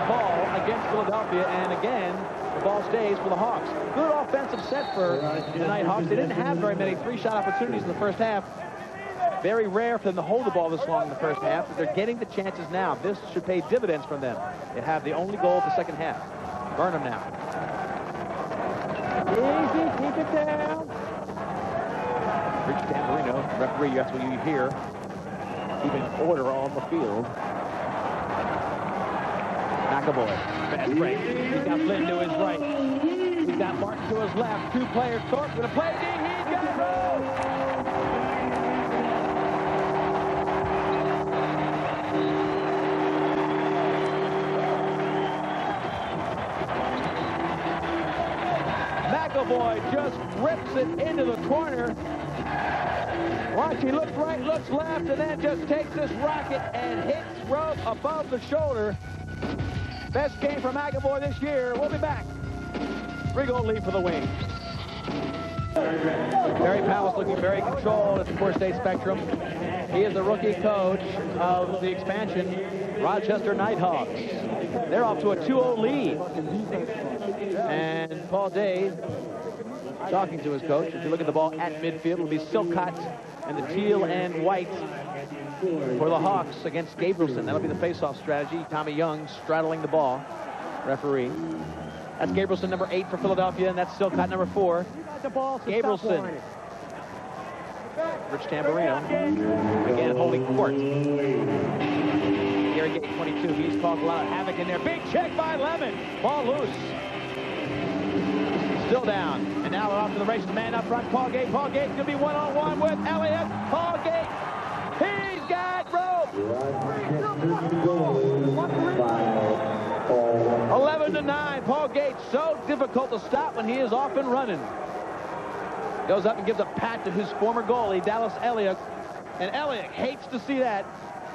Ball against Philadelphia, and again, the ball stays for the Hawks. Good offensive set for the Nighthawks. They didn't have very many 3-shot opportunities in the first half. Very rare for them to hold the ball this long in the first half, but they're getting the chances now. This should pay dividends from them. They have the only goal of the second half. Burnham now. Easy, keep it down. Rich Tamburino, referee, that's what you hear. Keeping order on the field. McAvoy, fast break. He's got Flynn to his right. He's got Martin to his left. 2 players. Thorpe going to play. He's got it. McAvoy just rips it into the corner. Watch, he looks right, looks left, and then just takes this rocket and hits Rowe above the shoulder. Best game for McAvoy this year. We'll be back. 3-goal lead for the Wings. Barry Powell's looking very controlled at the Core State Spectrum. He is the rookie coach of the expansion Rochester Nighthawks. They're off to a 2-0 lead. And Paul Day talking to his coach. If you look at the ball at midfield, it'll be Silcott and the teal and white for the Hawks against Gabrielson. That'll be the face-off strategy. Tommy Young straddling the ball. Referee. That's Gabrielson, number 8 for Philadelphia, and that's Silcott, number 4. Gabrielson. Rich Tamburino again holding court. Gary Gate, 22. He's caused a lot of havoc in there. Big check by Lemon. Ball loose. Still down. And now they're off to the races. Man up front, Paul Gate. Paul Gate's going to be one-on-one with Elliott. Paul Gate. He's got rope. 11-9. Paul Gate, so difficult to stop when he is off and running. Goes up and gives a pat to his former goalie, Dallas Elliott. And Elliott hates to see that.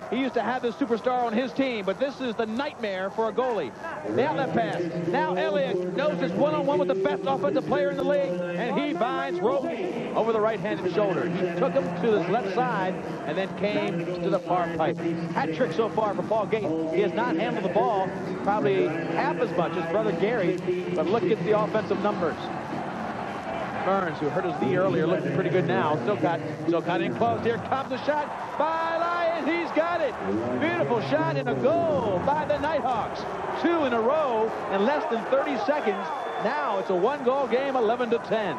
He used to have this superstar on his team, but this is the nightmare for a goalie. The outlet pass. Now Elliott knows it's one-on-one with the best offensive player in the league, and he finds rope over the right-handed shoulder. He took him to his left side and then came to the far pipe. Hat trick so far for Paul Gate. He has not handled the ball probably half as much as brother Gary, but look at the offensive numbers. Burns, who hurt his knee earlier, looking pretty good now. Silcott in close. Here comes the shot by Lyons. He's got it. Beautiful shot and a goal by the Nighthawks. 2 in a row in less than 30 seconds. Now it's a one-goal game, 11-10.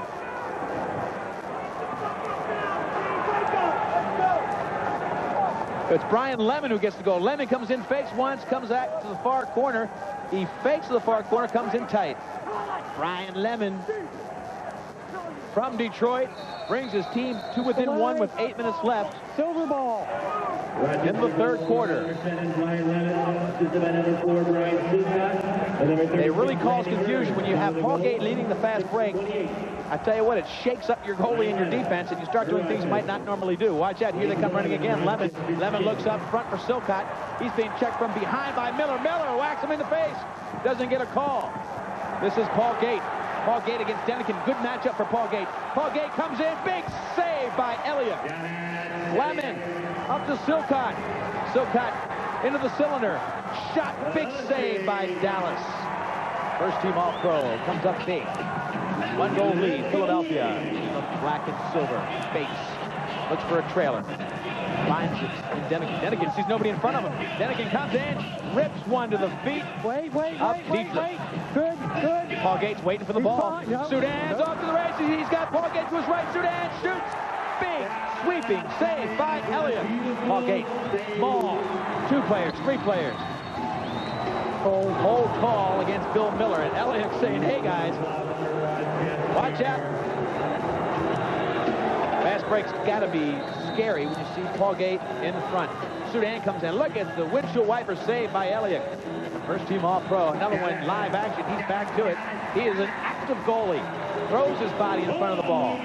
It's Brian Lemon who gets the goal. Lemon comes in, fakes once, comes back to the far corner. He fakes to the far corner, comes in tight. Brian Lemon from Detroit brings his team to within 1 with 8 minutes left. Silver ball. In the third quarter. They really cause confusion when you have Paul Gate leading the fast break. I tell you what, it shakes up your goalie and your defense, and you start doing things you might not normally do. Watch out, here they come running again. Lemon looks up front for Silcott. He's being checked from behind by Miller. Miller whacks him in the face. Doesn't get a call. This is Paul Gate. Paul Gate against Denikin. Good matchup for Paul Gate. Paul Gate comes in. Big save by Elliott. Lemon up to Silcott. Silcott into the cylinder. Shot. Big save by Dallas. First team All-Pro. Comes up big. 1-goal lead. Philadelphia. Black and silver. Bates looks for a trailer. Finds it in Denikin. Denikin sees nobody in front of him. Denikin comes in. Rips one to the feet. Wait. Good. Paul Gate's waiting for the ball. Sudan's off to the races. He's got Paul Gate to his right. Sudan shoots. Big sweeping save by Elliott. Paul Gate. Ball. 2 players, 3 players. Hold call against Bill Miller. And Elliott saying, hey guys, watch out. Fast break's got to be scary when you see Paul Gate in the front. Sudan comes in. Look at the windshield wiper save by Elliott. First team All-Pro. Another one live action. He's back to it. He is an active goalie. Throws his body in front of the ball.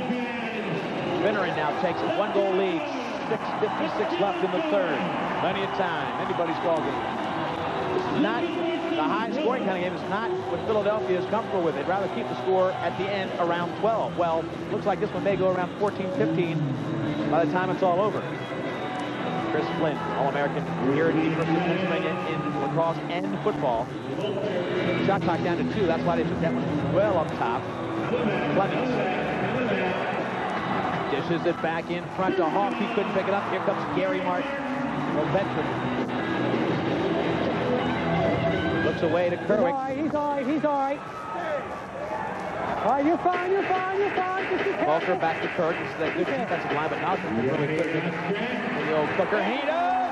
Finneran now takes it. 1-goal lead. 6:56 left in the third. Plenty of time. Anybody's ball game. This is not the high-scoring kind of game. It's not what Philadelphia is comfortable with. They'd rather keep the score at the end around 12. Well, looks like this one may go around 14-15 by the time it's all over. Chris Flynn, All-American here at the University of Pennsylvania in lacrosse and football. Shot clock down to 2. That's why they took that one well up top. Clemens dishes it back in front to Hawk. He couldn't pick it up. Here comes Gary Martin, a veteran. Looks away to Kerwick. He's all right. All right, you're fine. Walker back to Kirk. This is a good defensive line, but Nelson really put it in the old cooker. He does!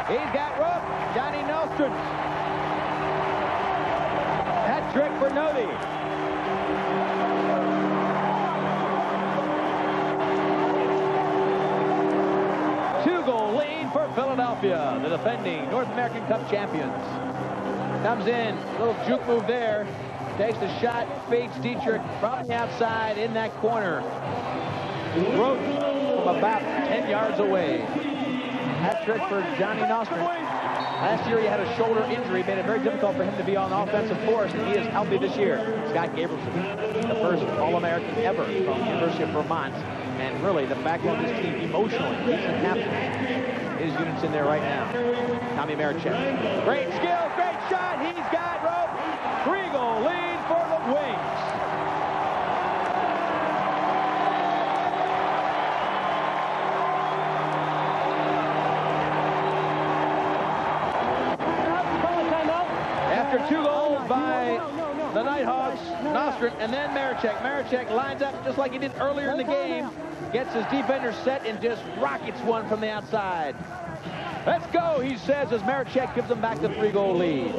He's got rope. Johnny Nelson. Hat trick for Novi. Two-goal lead for Philadelphia, the defending North American Cup champions. Comes in, little juke move there. Takes the shot, fakes Dietrich from the outside in that corner. Broke from about 10 yards away. Hat trick for Johnny Nostrum. Last year he had a shoulder injury, made it very difficult for him to be on offensive force, and he is healthy this year. Scott Gabrielson, the first All-American ever from the University of Vermont. And really, the backbone of this team emotionally, he's the captain. His unit's in there right now. Tommy Marichek. Great skill, great shot, he's got rope. 3-goal lead for the Wings. After 2 goals by the Nighthawks, Nostrin, and then Marechek. Marechek lines up just like he did earlier in the game, gets his defender set, and just rockets one from the outside. Let's go, he says, as Marechek gives them back the 3-goal lead.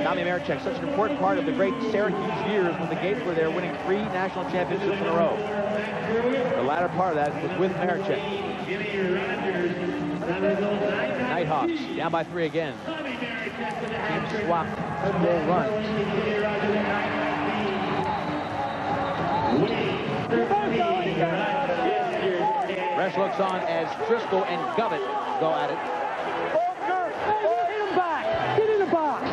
Tommy Marechek, such an important part of the great Syracuse years when the Gates were there, winning 3 national championships in a row. The latter part of that was with Marechek. Nighthawks down by 3 again. Team swap goal runs. Resch looks on as Driscoll and Govett go at it. Get in the box.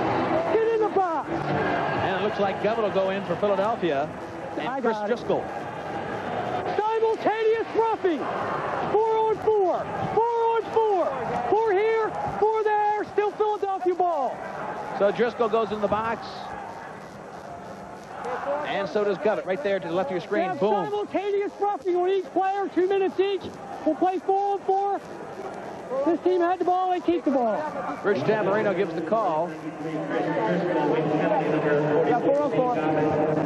Get in the box. And it looks like Govett will go in for Philadelphia. And Chris Driscoll. Simultaneous roughing. 4-on-4. 4-on-4. 4 here, 4 there. Still Philadelphia ball. So Driscoll goes in the box. And so does Govett right there to the left of your screen. Boom. Simultaneous roughing on each player, 2 minutes each. We'll play 4-on-4. This team had the ball, they keep the ball. Rich Tamburino gives the call. Yeah, 4-on-4.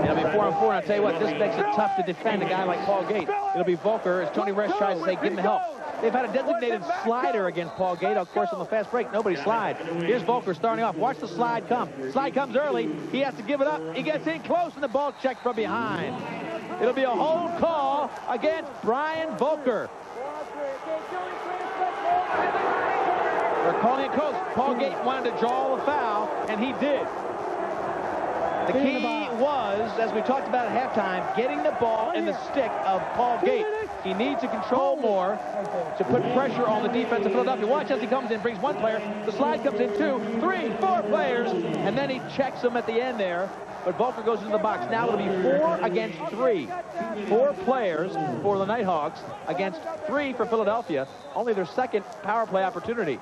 It'll be 4-on-4, and I'll tell you what, this makes it tough to defend a guy like Paul Gate. It'll be Volker as Tony Resch tries to say, give him the help. They've had a designated slider against Paul Gate. Of course, on the fast break, nobody slides. Here's Volker starting off. Watch the slide come. Slide comes early. He has to give it up. He gets in close, and the ball checked from behind. It'll be a hold call against Brian Volker. We're calling it close. Paul Gate wanted to draw the foul, and he did. The key was, as we talked about at halftime, getting the ball in the stick of Paul Gate. He needs to control more to put pressure on the defense of Philadelphia. Watch as he comes in, brings 1 player. The slide comes in 2, 3, 4 players, and then he checks them at the end there. But Volker goes into the box. Now it'll be 4 against 3. 4 players for the Nighthawks against 3 for Philadelphia. Only their second power play opportunity.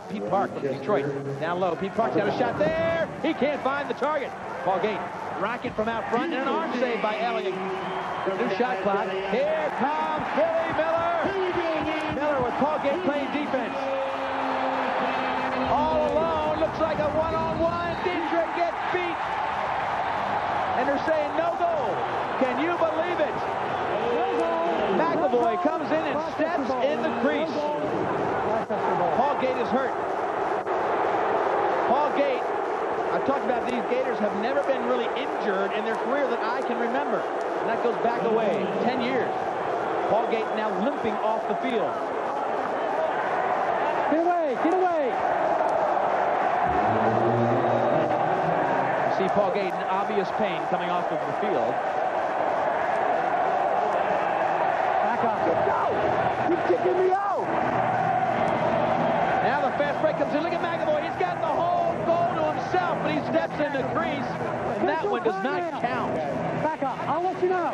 Pete Park from Detroit. Down low. Pete Park's got a shot there. He can't find the target. Paul Gate. Rocket from out front and an arm save by Elliott. New shot clock. Here comes Billy Miller. Miller with Paul Gate playing defense. All alone. Looks like a one-on-one. Dietrich gets beat. And they're saying no goal. Can you believe it? McAvoy comes in and steps in the crease. Paul Gate is hurt. Paul Gate, I've talked about these Gators have never been really injured in their career that I can remember. And that goes back away 10 years. Paul Gate now limping off the field. Get away, get away. You see Paul Gate in obvious pain coming off of the field. Back up. Go! You're kicking me out! Now the fast break comes in. Look at McAvoy. He's got the whole goal to himself, but he steps in the crease, and that one does not count. Back up. I'll let you know.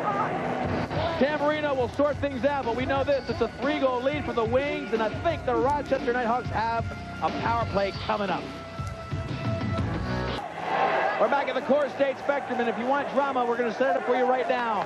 Tamburino will sort things out, but we know this. It's a 3-goal lead for the Wings, and I think the Rochester Nighthawks have a power play coming up. We're back at the Core State Spectrum, and if you want drama, we're going to set it up for you right now.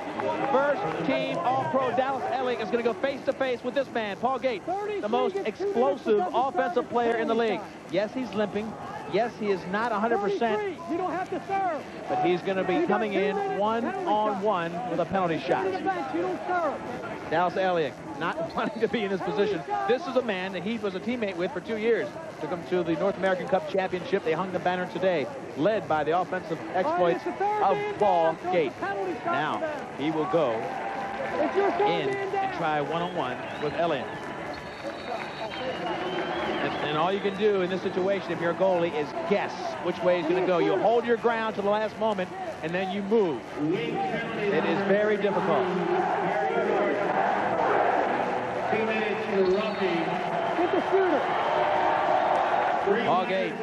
First team All-Pro Dallas Elliott is going to go face-to-face with this man, Paul Gate, the most explosive offensive player in the league. Yes, he's limping. Yes, he is not 100%. You don't have to serve. But he's going to be coming in one-on-one with a penalty shot. You don't serve. Dallas Elliott not wanting to be in this position. This is a man that he was a teammate with for 2 years. Took him to the North American Cup Championship. They hung the banner today, led by the offensive exploits of Paul Gate. Now, he will go in and try one-on-one with Elliott. And all you can do in this situation, if you're a goalie, is guess which way he's going to go. You hold your ground to the last moment, and then you move. It is very difficult. 2 minutes for Ruffy. Get the shooter. Paul Gate,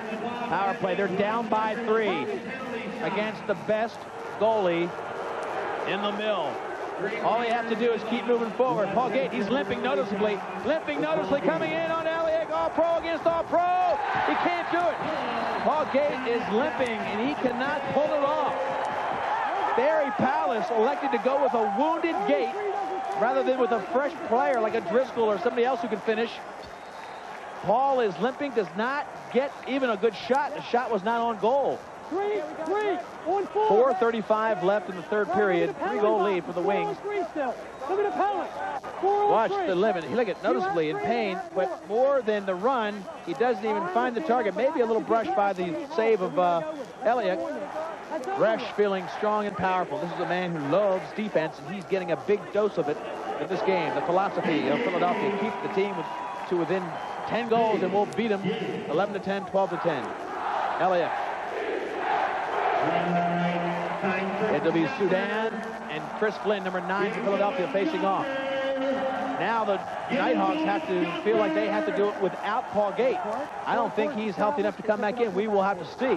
power play. They're down by 3 against the best goalie in the mill. All they have to do is keep moving forward. Paul Gate, he's limping noticeably. Coming in on Elliott. All-Pro against All-Pro. He can't do it. Paul Gate is limping, and he cannot pull it off. Barry Palace elected to go with a wounded Gate rather than with a fresh player like a Driscoll or somebody else who can finish. Paul is limping, does not get even a good shot. The shot was not on goal. 4:35 left in the third period. 3-goal lead for the Wings. Watch the limit. Look at noticeably in pain, but more than the run, he doesn't even find the target. Maybe a little brush by the save of Elliott. Resch feeling strong and powerful. This is a man who loves defense, and he's getting a big dose of it in this game. The philosophy of Philadelphia: keep the team to within 10 goals, and we'll beat them 11-10, 12-10. Elliott. It'll be Sudan and Chris Flynn, number 9 for Philadelphia, facing off. Now the Nighthawks have to feel like they have to do it without Paul Gate. I don't think he's healthy enough to come back in. We will have to see.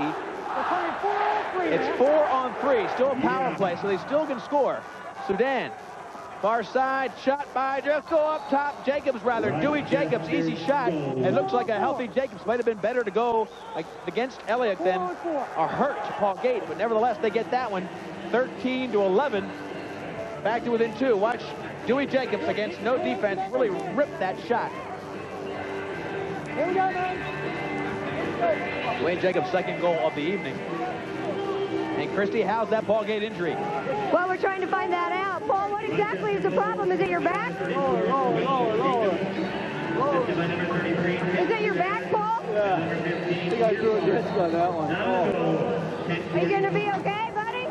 It's 4-on-3, still a power play, so they still can score. Sudan, far side, shot by, just go up top, Jacobs rather, Dewey Jacobs, easy shot. It looks like a healthy Jacobs. Might have been better to go against Elliott than or hurt to Paul Gate, but nevertheless, they get that one, 13-11, back to within 2. Watch Dewey Jacobs against no defense, really ripped that shot. Here we go, man. Dwayne Jacobs' second goal of the evening. And Christy, how's that Paul Gate injury? Well, we're trying to find that out. Paul, what exactly is the problem? Is it your back? Lower. Is it your back, Paul? Yeah. I think I drew a disc on that one. Are you going to be okay, buddy?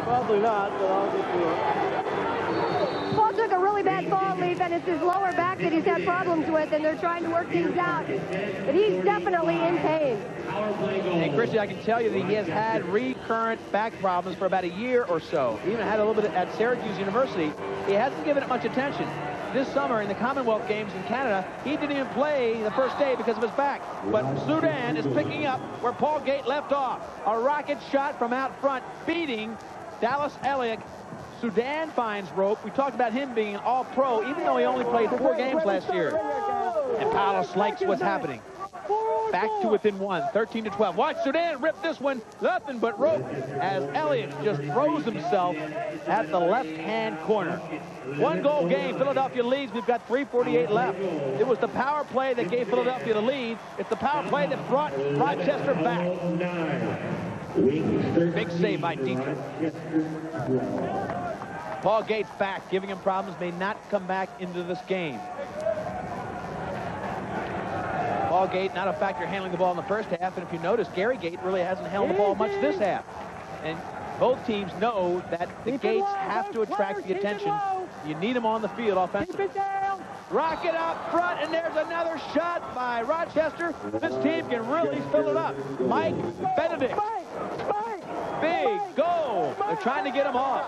Probably not, but I'll get through it. Paul took a really bad fall leaf, and it's his lower back that he's had problems with, and they're trying to work things out. But he's definitely in pain. And Christy, I can tell you that he has had recurrent back problems for about a year or so. He even had a little bit at Syracuse University. He hasn't given it much attention. This summer in the Commonwealth Games in Canada, he didn't even play the first day because of his back. But Sudan is picking up where Paul Gate left off. A rocket shot from out front, beating Dallas Elliott. Sudan finds rope. We talked about him being an all-pro, even though he only played 4 games last year. And Palos likes what's happening. Back to within 1, 13-12. Watch Sudan rip this one, nothing but rope, as Elliott just throws himself at the left-hand corner. 1-goal game, Philadelphia leads. We've got 3:48 left. It was the power play that gave Philadelphia the lead. It's the power play that brought Rochester back. Big save by Dietrich. Paul Gate's back, giving him problems, may not come back into this game. Paul Gate, not a factor handling the ball in the first half, and if you notice, Gary Gate really hasn't held the ball much this half. And both teams know that the Gates have to attract the attention. You need them on the field offensively. Rocket up front, and there's another shot by Rochester. This team can really fill it up. Mike Benedict. Big goal. They're trying to get him off.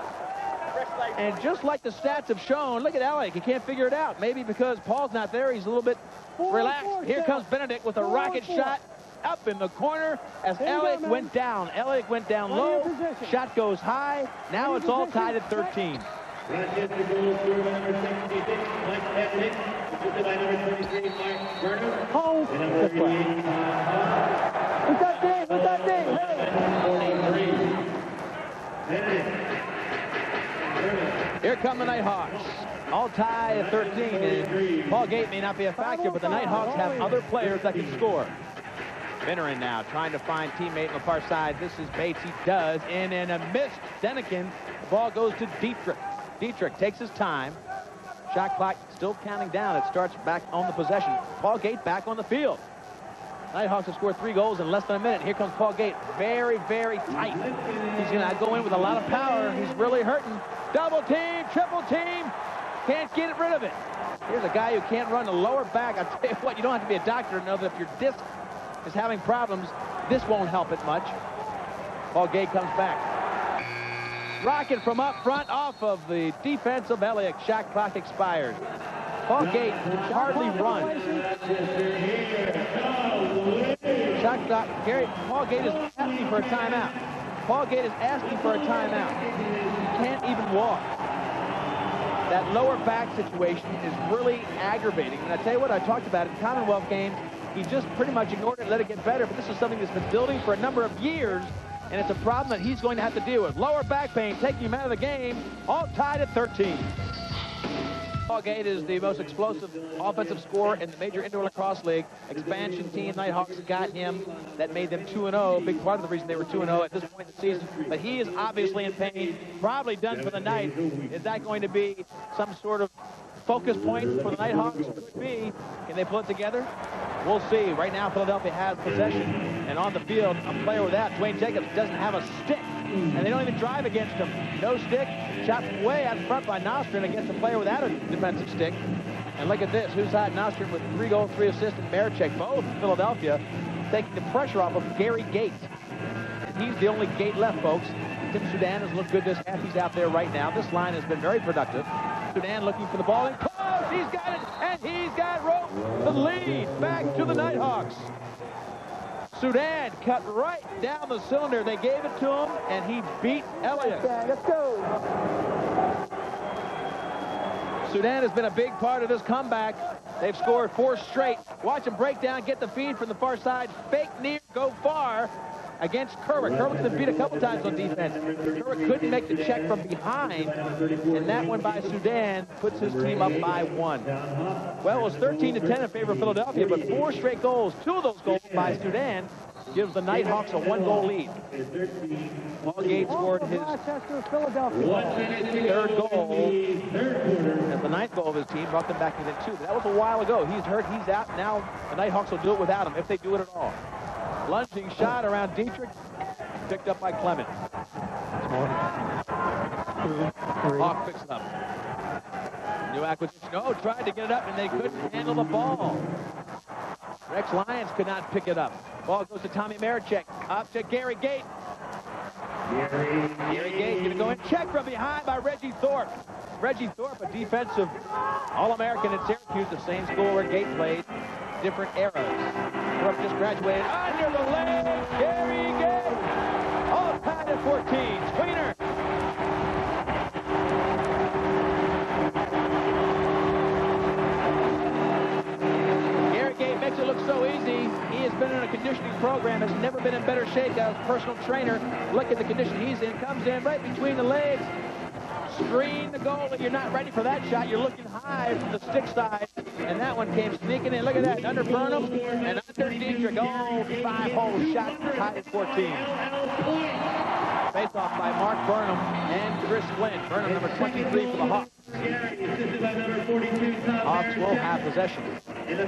And just like the stats have shown, look at Elliott. He can't figure it out. Maybe because Paul's not there, he's a little bit relaxed. Here comes Benedict with a rocket shot up in the corner as Elliott went down. Elliott went down low. Shot goes high. Now it's all tied at 13. Rochester goal scorer by number 76, Mike Benedict. Assisted by number 23, Mark Werner. Home. And number 38, What's that thing? What's that thing? 43. Here come the Nighthawks. All tie at 13. And Paul Gate may not be a factor, but the Nighthawks have other players that can score. Finneran now trying to find teammate on the far side. This is Bates. He does. And a missed Denikin. The ball goes to Dietrich. Dietrich takes his time. Shot clock still counting down. It starts back on the possession. Paul Gate back on the field. Nighthawks have scored 3 goals in less than a minute. Here comes Paul Gate. Very, very tight. He's going to go in with a lot of power. He's really hurting. Double team, triple team. Can't get rid of it. Here's a guy who can't run the lower back. I'll tell you what, you don't have to be a doctor to know that if your disc is having problems, this won't help it much. Paul Gate comes back. Rocket from up front off of the defense of Elliott. Shot clock expires. Paul Gate hardly runs. Shot clock. Paul Gate is asking for a timeout. Paul Gate is asking for a timeout. He can't even walk. That lower back situation is really aggravating. And I tell you what, I talked about it in Commonwealth games. He just pretty much ignored it and let it get better. But this is something that's been building for a number of years. And it's a problem that he's going to have to deal with. Lower back pain taking him out of the game. All tied at 13. Paul Gate is the most explosive offensive scorer in the Major Indoor Lacrosse League. Expansion team, Nighthawks got him. That made them 2-0. Big part of the reason they were 2-0 at this point in the season. But he is obviously in pain, probably done for the night. Is that going to be some sort of focus point for the Nighthawks? Could be. Can they pull it together? We'll see. Right now, Philadelphia has possession. And on the field, a player with that, Dwayne Jacobs, doesn't have a stick. And they don't even drive against him. No stick. Chopped way out front by Nostrin against a player without a defensive stick. And look at this. Who's had Nostrin with 3 goals, 3 assists, and Marechek, both Philadelphia, taking the pressure off of Gary Gate. And he's the only Gate left, folks. Tim Sudan has looked good this half. He's out there right now. This line has been very productive. Sudan looking for the ball in close. He's got it, and he's got rope. The lead back to the Nighthawks. Sudan cut right down the cylinder. They gave it to him, and he beat Elliott. Let's go. Sudan has been a big part of this comeback. They've scored 4 straight. Watch them break down, get the feed from the far side. Fake near, go far against Kerwick. Kerwick's been beat a couple times on defense. Kerwick couldn't make the check from behind, and that one by Sudan puts his team up by 1. Well, it was 13-10 in favor of Philadelphia, but 4 straight goals, 2 of those goals by Sudan, gives the Nighthawks a 1-goal lead. Paul Gate scored his Rochester, Philadelphia. 3rd goal, and the 9th goal of his team brought them back within 2. But that was a while ago. He's hurt, he's out. Now the Nighthawks will do it without him, if they do it at all. Lunging shot around Dietrich, picked up by Clement. Hawk picks it up. New acquisition. Oh, tried to get it up, and they couldn't handle the ball. Rex Lyons could not pick it up. Ball goes to Tommy Marechek. Up to Gary Gate. Gary Gate going to go in. Check from behind by Reggie Thorpe. Reggie Thorpe, a defensive All-American at Syracuse, the same school where Gate played. Different eras. Thorpe just graduated. Under the leg, Gary Gate. All tied at 14. Tweener. Gary Gate makes it look so easy. He has been in a conditioning program, has never been in better shape. Got a personal trainer. Look at the condition he's in. Comes in right between the legs. Screen the goal, but you're not ready for that shot. You're looking high from the stick side, and that one came sneaking in. Look at that, under Burnham and under Dietrich. Oh, 5-hole shot, tied at 14. Face-off by Mark Burnham and Chris Flynn. Burnham, number 23 for the Hawks. Hawks will have possession. And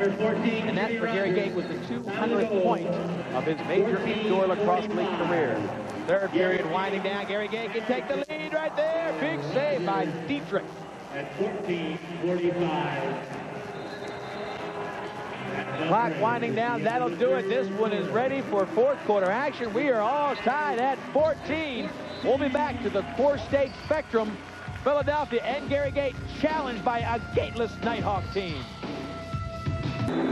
that for Gary Gate was the 200th point of his Major Indoor Lacrosse League career. 3rd period winding down. Gary Gate can take the lead right there. Big save by Dietrich. At 14:45. Clock winding down. That'll do it. This one is ready for 4th quarter action. We are all tied at 14. We'll be back to the Core State Spectrum. Philadelphia and Gary Gate challenged by a gateless Nighthawk team.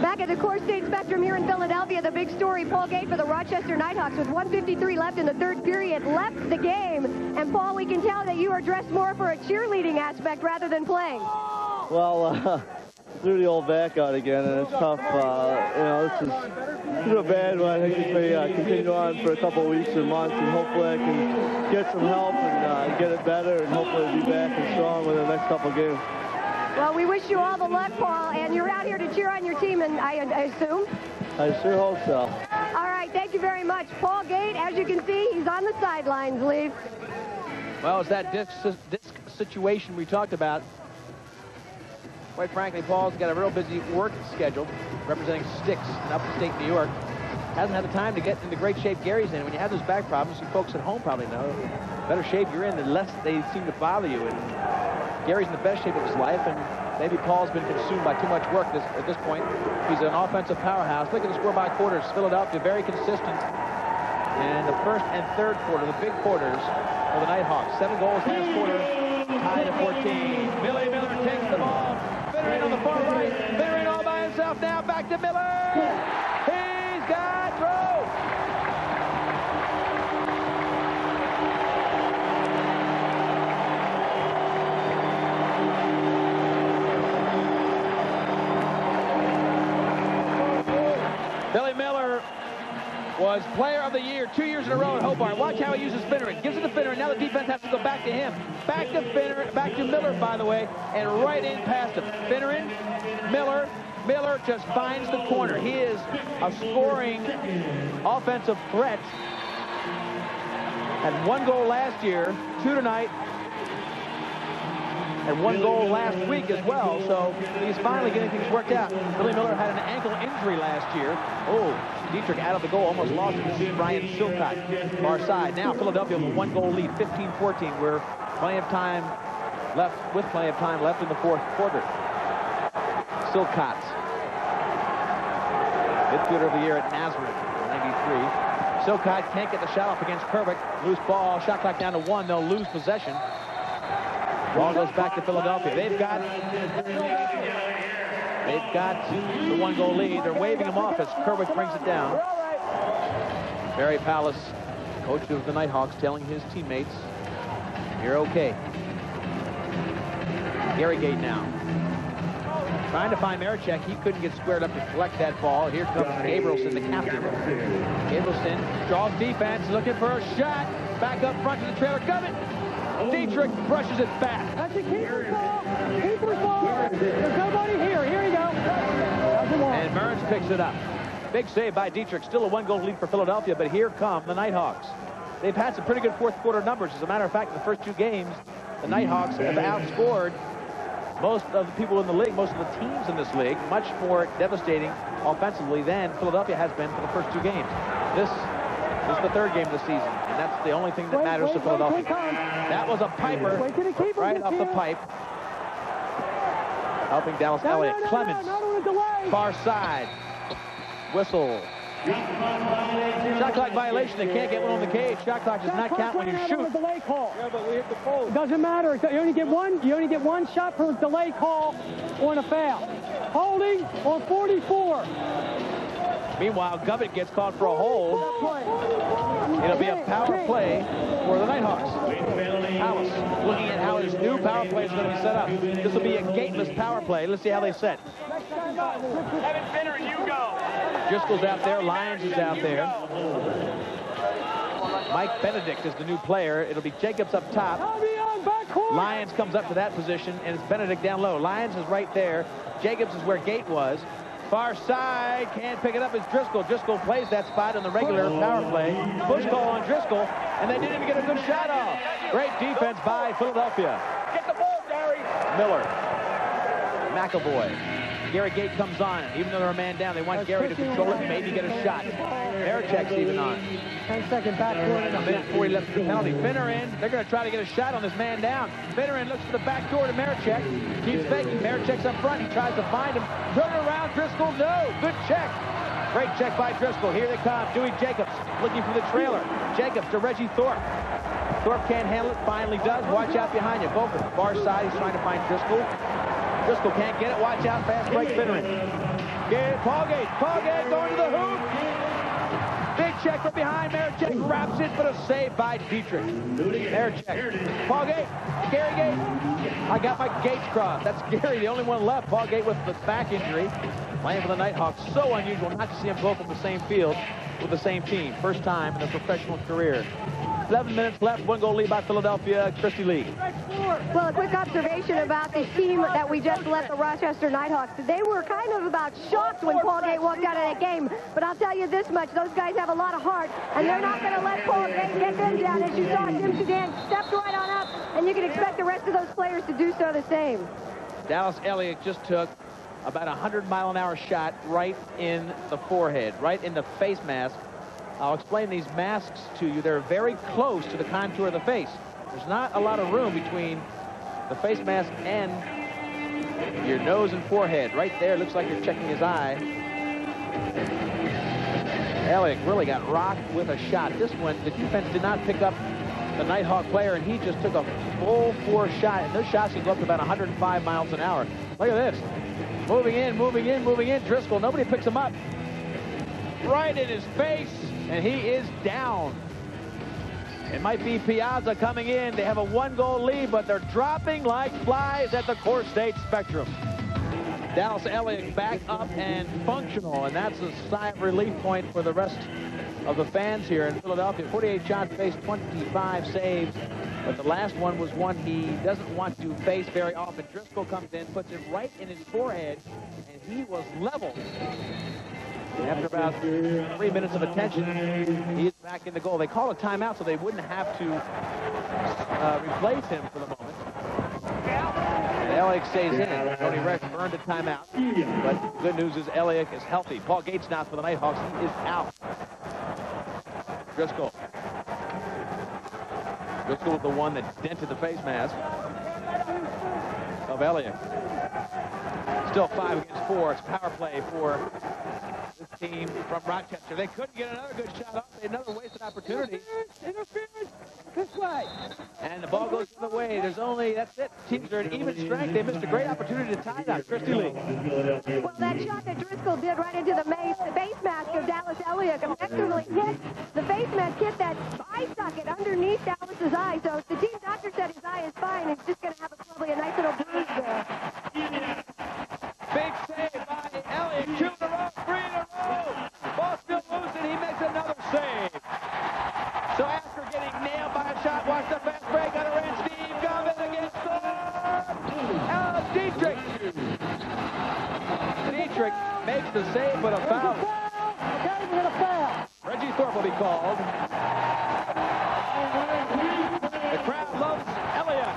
Back at the Core State Spectrum here in Philadelphia, the big story, Paul Gate for the Rochester Nighthawks with 1:53 left in the 3rd period, left the game. And Paul, we can tell that you are dressed more for a cheerleading aspect rather than playing. Well, threw the old back out again, and it's tough. You know, this is a bad one. I think if we continue on for a couple of weeks or months, and hopefully I can get some help and get it better, and hopefully be back and strong with the next couple of games. Well, we wish you all the luck, Paul, and you're out here to cheer on your team, and I assume? I sure hope so. All right, thank you very much. Paul Gate, as you can see, he's on the sidelines, Lee. Well, it's that disc situation we talked about. Quite frankly, Paul's got a real busy work schedule representing Sticks in upstate New York. Hasn't had the time to get into great shape Gary's in. When you have those back problems, you folks at home probably know, the better shape you're in, the less they seem to bother you. And Gary's in the best shape of his life, and maybe Paul's been consumed by too much work at this point. He's an offensive powerhouse. Look at the score by quarters. Philadelphia very consistent. And the 1st and 3rd quarter, the big quarters for the Nighthawks. 7 goals last quarter, tied at 14. Billy Miller takes the ball. Finner in on the far right. Finner in all by himself now. Back to Miller. He's got rope. Billy Miller was Player of the Year 2 years in a row at Hobart. Watch how he uses Finneran. Gives it to Finneran. Now the defense has to go back to him. Back to Finneran, back to Miller, by the way, and right in past him. Finneran, Miller. Miller just finds the corner. He is a scoring offensive threat. Had 1 goal last year, 2 tonight, and 1 goal last week as well. So he's finally getting things worked out. Billy Miller had an ankle injury last year. Oh, Dietrich out of the goal, almost lost it to Brian Silcott, far side. Now Philadelphia with a 1-goal lead, 15-14. We're plenty of time left in the fourth quarter. Silcott, midfielder of the year at Nazareth, 93. Silcott can't get the shot off against Kervick. Loose ball, shot clock down to 1. They'll lose possession. Ball goes back to Philadelphia. They've got the 1-goal lead. They're waving him off as Kerwick brings it down. Barry Pallas, coach of the Nighthawks, telling his teammates, "You're okay." Gary Gate now. Trying to find Marichek. He couldn't get squared up to collect that ball. Here comes Gabrielson, the captain. Gabrielson draws defense, looking for a shot. Back up front to the trailer. Gubbett. Dietrich brushes it back. That's a keeper's ball. Keeper's ball. There's nobody here. Here you go. And Burns picks it up. Big save by Dietrich. Still a 1-goal lead for Philadelphia, but here come the Nighthawks. They've had some pretty good fourth quarter numbers. As a matter of fact, in the first 2 games, the Nighthawks have outscored most of the people in the league, most of the teams in this league, much more devastating offensively than Philadelphia has been for the first 2 games. This is the 3rd game of the season, and that's the only thing that matters to Philadelphia. That was a piper right off the pipe. Helping Dallas Elliott. Clemens, far side. Whistle. Shot clock violation. They can't get one on the cage. Shot clock does not count when you shoot. Delay call. Yeah, but we hit the pole. It doesn't matter. You only get one shot per delay call on a foul. Holding on 44. Meanwhile, Gubbett gets called for a hold. It'll be a power play for the Nighthawks. Pallas looking at how his new power play is going to be set up. This will be a gateless power play. Let's see how they set. Evan Finner, you go. Driscoll's out there. Lyons is out there. Mike Benedict is the new player. It'll be Jacobs up top. Lyons comes up to that position, and it's Benedict down low. Lyons is right there. Jacobs is where Gate was. Far side, can't pick it up as Driscoll. Driscoll plays that spot in the regular power play. Push call on Driscoll, and they didn't even get a good shot off. Great defense by Philadelphia. Get the ball, Gary. Miller. McAvoy. Gary Gate comes on. Even though they're a man down, they want Gary to control it, maybe get a shot. Marichek's even on. 10-second backcourt. A minute 40 left for the penalty. Finneran, they're going to try to get a shot on this man down. Finneran looks for the back door to Marichek. Keeps faking. Marichek's up front. He tries to find him. Turn around. Driscoll, no. Good check. Great check by Driscoll. Here they come. Dewey Jacobs looking for the trailer. Jacobs to Reggie Thorpe. Thorpe can't handle it. Finally does. Watch out behind you. Both at the far side. He's trying to find Driscoll. Driscoll can't get it. Watch out. Fast break Finneran. Paulgate. Paulgate going to the hoop. Big check from behind. Marichek wraps it, but a save by Dietrich. Marichek. Paulgate. Gary Gate. I got my Gates crossed. That's Gary, the only one left. Paulgate with the back injury. Playing for the Nighthawks. So unusual not to see them both on the same field with the same team. First time in their professional career. 11 minutes left. 1-goal lead by Philadelphia. Christy Lee. Well, a quick observation about the team that we just left, the Rochester Nighthawks. They were kind of about shocked when Paulgate walked out of that game. But I'll tell you this much, those guys have a lot of heart, and they're not going to let Paulgate get them down. As you saw, Jim Sudan stepped right on up, and you can expect the rest of those players to do so the same. Dallas Elliott just took about a 100-mile-an-hour shot right in the forehead, right in the face mask. I'll explain these masks to you. They're very close to the contour of the face. There's not a lot of room between the face mask and your nose and forehead. Right there, looks like you're checking his eye. Elliott really got rocked with a shot. This one, the defense did not pick up the Nighthawk player, and he just took a full force shot. And those shots can go up to about 105 miles an hour. Look at this. Moving in, moving in, moving in. Driscoll, nobody picks him up. Right in his face, and he is down. It might be Piazza coming in. They have a 1-goal lead, but they're dropping like flies at the Core State Spectrum. Dallas Elliott back up and functional, and that's a sigh of relief point for the rest of the fans here in Philadelphia. 48 shots faced, 25 saves. But the last one was one he doesn't want to face very often. Driscoll comes in, puts it right in his forehead, and he was leveled. After about 3 minutes of attention, he is back in the goal. They call a timeout so they wouldn't have to replace him for the moment. And Elliott stays in. Tony Rex burned a timeout. But good news is Elliott is healthy. Paul Gates now for the Nighthawks. He is out. Driscoll. Driscoll was the one that dented the face mask of Elliott. Still 5 against 4. It's power play for this team from Rochester. They couldn't get another good shot off. They had another wasted opportunity. Interference this way. And the ball goes the other way. There's only, that's it. Teams are at even strength. They missed a great opportunity to tie it up. Christy Lee. Well, that shot that Driscoll did right into the face mask of Dallas Elliott effectively hit the face mask, hit that eye socket underneath Dallas's eye. So the team doctor said his eye is fine. It's just going to have probably a nice little bruise there. Big save by Elliott. 2 in a row, 3 in a row. Ball still loose, and he makes another save. So after getting nailed by a shot, watch the fast break. Got around Steve Gavin against Dietrich. Dietrich makes the save, but a foul. Reggie Thorpe will be called. The crowd loves Elliott.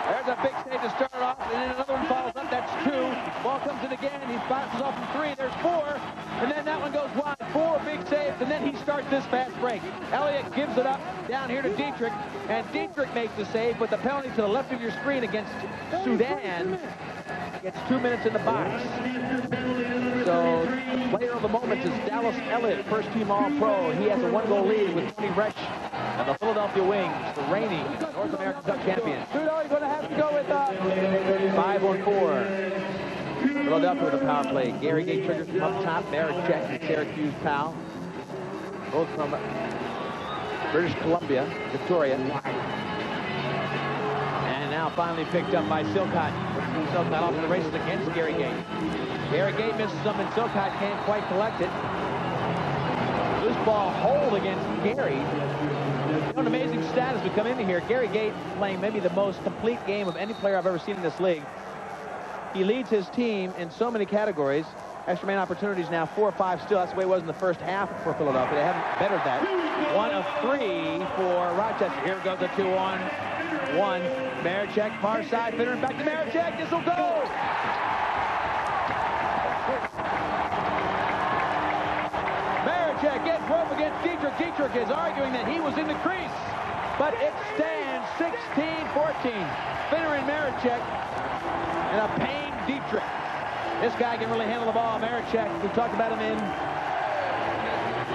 There's a big save to start off, and then another one follows up. That's 2. Ball comes in again. He bounces off from 3. There's 4. And then that one goes wide. 4 big saves, and then he starts this fast break. Elliott gives it up down here to Dietrich, and Dietrich makes the save, but the penalty to the left of your screen against Sudan gets 2 minutes in the box. So the player of the moment is Dallas Elliott, first-team All-Pro. He has a 1-goal lead with Tony Resch and the Philadelphia Wings, the reigning North American Cup champions. You're going to have to go with 5-on-4. Philadelphia with a power play. Gary Gate triggers from up top. Marichek and Syracuse Powell, both from British Columbia, Victoria. And now finally picked up by Silcott. Silcott off to the races against Gary Gate. Gary Gate misses some, and Silcott can't quite collect it. Loose ball hold against Gary. You know, an amazing stat as we come into here. Gary Gate playing maybe the most complete game of any player I've ever seen in this league. He leads his team in so many categories. Extra man opportunities now 4 or 5 still. That's the way it was in the first half for Philadelphia. They haven't bettered that. 1 of 3 for Rochester. Here goes the 2-on-1. Marichek, far side, Finneran back to Marichek. This will go. Marichek gets rope against Dietrich. Dietrich is arguing that he was in the crease, but it stands 16-14. Finneran Marichek and a pained Dietrich. This guy can really handle the ball. Marichek, we talked about him in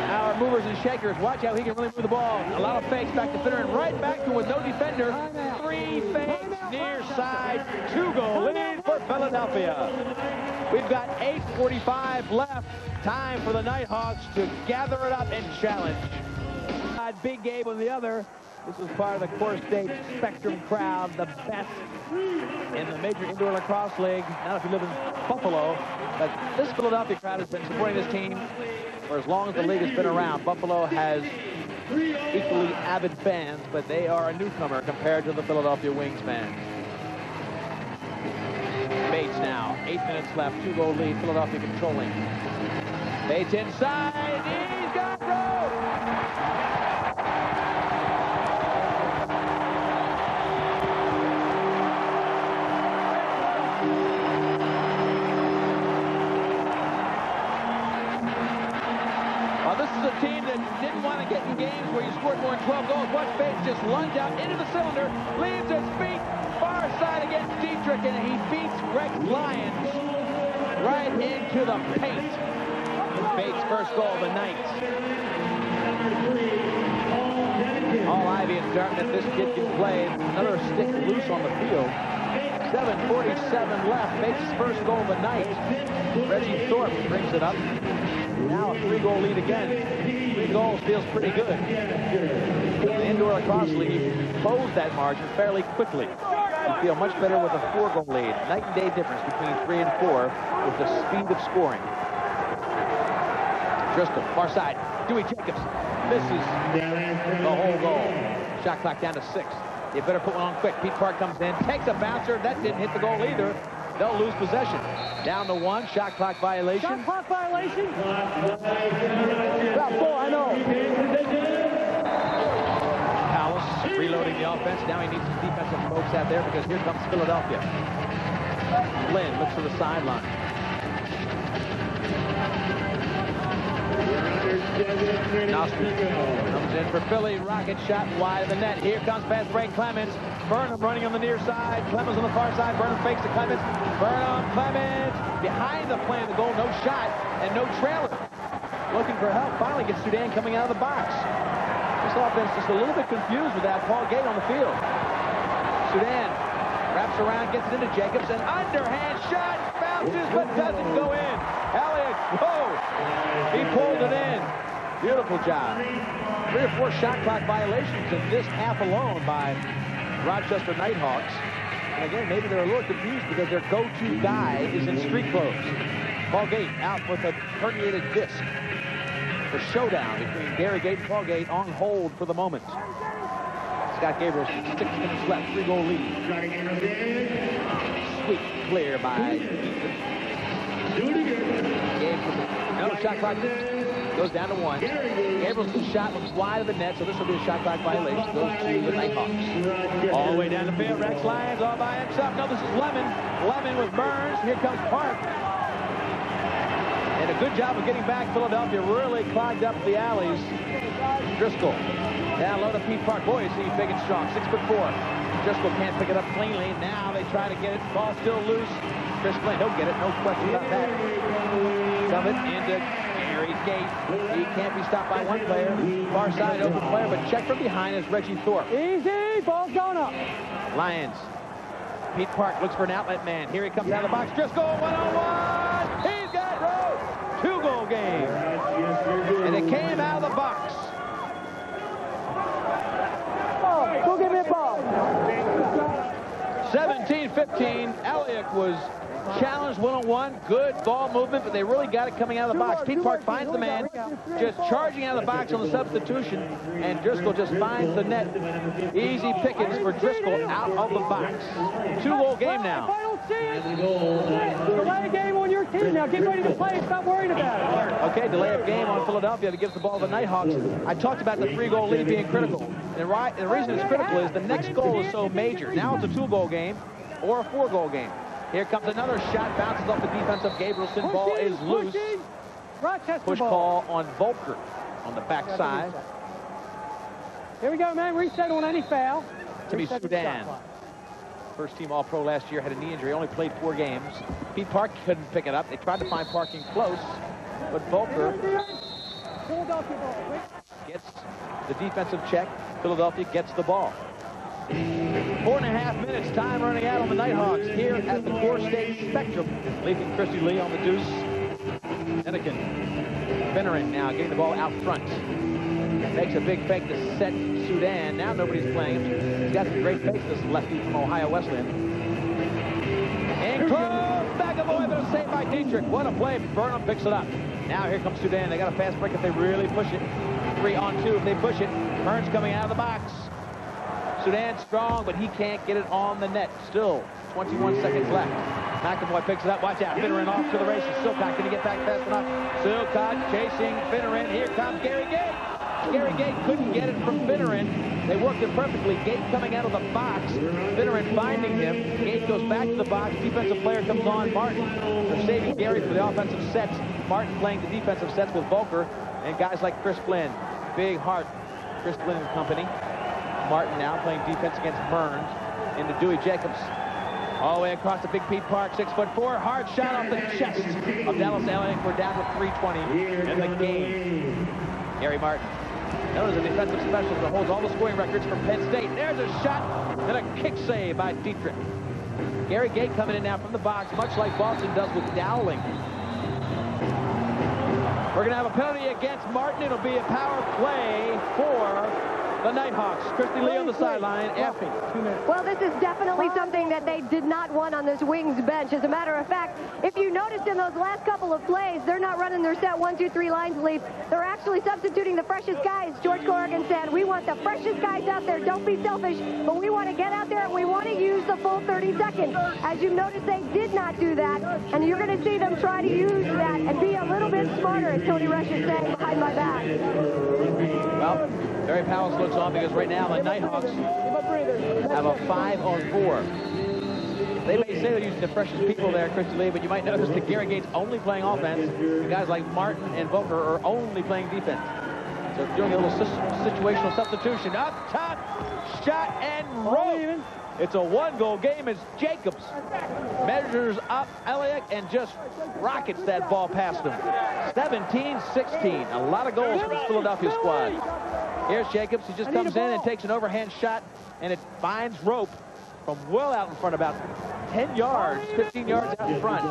our movers and shakers. Watch how he can really move the ball. A lot of fakes back to Finneran, right back to with no defender. 3 fakes near side. 2-goal lead for Philadelphia. We've got 8:45 left. Time for the Nighthawks to gather it up and challenge. Big Gabe on the other. This was part of the Core State Spectrum crowd, the best in the Major Indoor Lacrosse League. Not if you live in Buffalo, but this Philadelphia crowd has been supporting this team for as long as the league has been around. Buffalo has equally avid fans, but they are a newcomer compared to the Philadelphia Wings fans. Bates now, 8 minutes left, 2-goal lead, Philadelphia controlling. Bates inside, he's got rope! This is a team that didn't want to get in games where you scored more than 12 goals. Watch Bates just lunge out into the cylinder, leaves his feet far side against Dietrich, and he beats Rex Lyons right into the paint. Bates' first goal of the night. All Ivy and Dartmouth, this kid can play. Another stick loose on the field. 7:47 left. Bates' first goal of the night. Reggie Thorpe brings it up. Now a 3-goal lead again. 3 goals feels pretty good. The indoor lacrosse league closed that margin fairly quickly. You feel much better with a 4-goal lead. Night and day difference between 3 and 4 with the speed of scoring. Driscoll, far side. Dewey Jacobs misses the whole goal. Shot clock down to 6. You better put one on quick. Pete Park comes in, takes a bouncer. That didn't hit the goal either. They'll lose possession. Down to 1. Shot clock violation. Shot clock violation? About 4, I know. Powell reloading the offense. Now he needs some defensive folks out there because here comes Philadelphia. Lynn looks for the sideline. Nostri comes in for Philly. Rocket shot wide of the net. Here comes fast break Clemens. Burnham running on the near side. Clemens on the far side. Burnham fakes to Clemens. Burnham, Clemens behind the play of the goal. No shot and no trailer. Looking for help. Finally gets Sudan coming out of the box. This offense just a little bit confused without Paul Gate on the field. Sudan wraps around, gets it into Jacobs. An underhand shot. Bounces but doesn't go in. Elliott, whoa! He pulled it in. Beautiful job. 3 or 4 shot clock violations in this half alone by Rochester Nighthawks. And again, maybe they're a little confused because their go-to guy is in street clothes. Paul Gate out with a herniated disc. The showdown between Gary Gate and Paul Gate on hold for the moment. Scott Gabriel, 6 minutes left, 3-goal lead. Sweep clear by no shot clock goes down to 1. Gabriel's shot was wide of the net, so this will be a shot clock violation. Goes to the Nighthawks. All the way down the field, Rex Lyons all by himself. No, this is Lemon. Lemon with Burns. Here comes Park. And a good job of getting back. Philadelphia really clogged up the alleys. Driscoll down low to Pete Park. Boy, is he big and strong. 6'4". Driscoll can't pick it up cleanly. Now they try to get it. Ball still loose. Chris Flynn, he'll get it. No question about that. Shove it into Gary Gate. He can't be stopped by one player. Far side open player, but check from behind is Reggie Thorpe. Easy. Ball's going up. Lions. Pete Park looks for an outlet man. Here he comes out of the box. Driscoll, 1-on-1. He's got road. 2-goal game. And it came out of the box. Oh, go give me a ball. 17-15. Elliott was challenged 1-on-1. Good ball movement, but they really got it coming out of the box. Pete Park finds the man, just charging out of the box on the substitution, and Driscoll just finds the net. Easy pickings for Driscoll out of the box. 2-goal game now. Delay a game on your team now. Get ready to play. Stop worrying about it. Okay, delay of game on Philadelphia to give the ball to the Nighthawks. I talked about the 3-goal lead being critical. And the reason it's critical is the next goal is so major. Now it's a 2-goal game or a 4-goal game. Here comes another shot, bounces off the defense of Gabrielson. Ball is loose. Push call on Volker on the backside. Here we go, man. Reset on any foul. Timmy Sudan, first team All-Pro last year, had a knee injury, only played 4 games. Pete Park couldn't pick it up. They tried to find Parking close, but Volker gets the defensive check. Philadelphia gets the ball. 4.5 minutes, time running out on the Nighthawks here at the Core State Spectrum. Leaving Christy Lee on the deuce. Enikin. Finneran now getting the ball out front. Makes a big fake to set Sudan. Now nobody's playing him. He's got some great fakes, this lefty from Ohio Wesleyan. And close, back of the way, but a save by Dietrich. What a play. Burnham picks it up. Now here comes Sudan. They got a fast break if they really push it. 3-on-2 if they push it. Burns coming out of the box. Sudan strong, but he can't get it on the net. Still 21 seconds left. McAvoy picks it up. Watch out. Finneran off to the races. Silcock, can he get back fast enough? Silcock chasing Finneran. Here comes Gary Gate. Gary Gate couldn't get it from Finneran. They worked it perfectly. Gate coming out of the box. Finneran finding him. Gate goes back to the box. Defensive player comes on. Martin. They're saving Gary for the offensive sets. Martin playing the defensive sets with Volker and guys like Chris Flynn. Big heart. Chris Flynn and company. Martin now playing defense against Burns into Dewey Jacobs. All the way across to Big Pete Park, 6'4". Hard shot off the chest of Dallas Elliott. We're down to 3:20 in the game. Gary Martin, known as a defensive specialist that holds all the scoring records from Penn State. There's a shot and a kick save by Dietrich. Gary Gate coming in now from the box, much like Boston does with Dowling. We're going to have a penalty against Martin. It'll be a power play for the Nighthawks. Christy Lee on the sideline. Effie. Well, this is definitely something that they did not want on this Wings bench. As a matter of fact, if you noticed in those last couple of plays, they're not running their set 1, 2, 3 lines lead. They're actually substituting the freshest guys. George Corrigan said, we want the freshest guys out there. Don't be selfish, but we want to get out there and we want to use the full 30 seconds. As you noticed, they did not do that, and you're going to see them try to use that and be a little bit smarter, as Tony Rush is saying behind my back. Well, Barry Powell's looks on because right now the Nighthawks have a 5-on-4. They may say they're using the freshest people there, Christy Lee, but you might notice that Gary Gates only playing offense, and guys like Martin and Volker are only playing defense. So doing a little situational substitution. Up top, shot and roll. It's a 1-goal game as Jacobs measures up Elliott and just rockets that ball past him. 17-16. A lot of goals for this Philadelphia squad. Here's Jacobs. He just comes in and takes an overhand shot, and it finds rope from well out in front, about 10 yards, 15 yards out in front.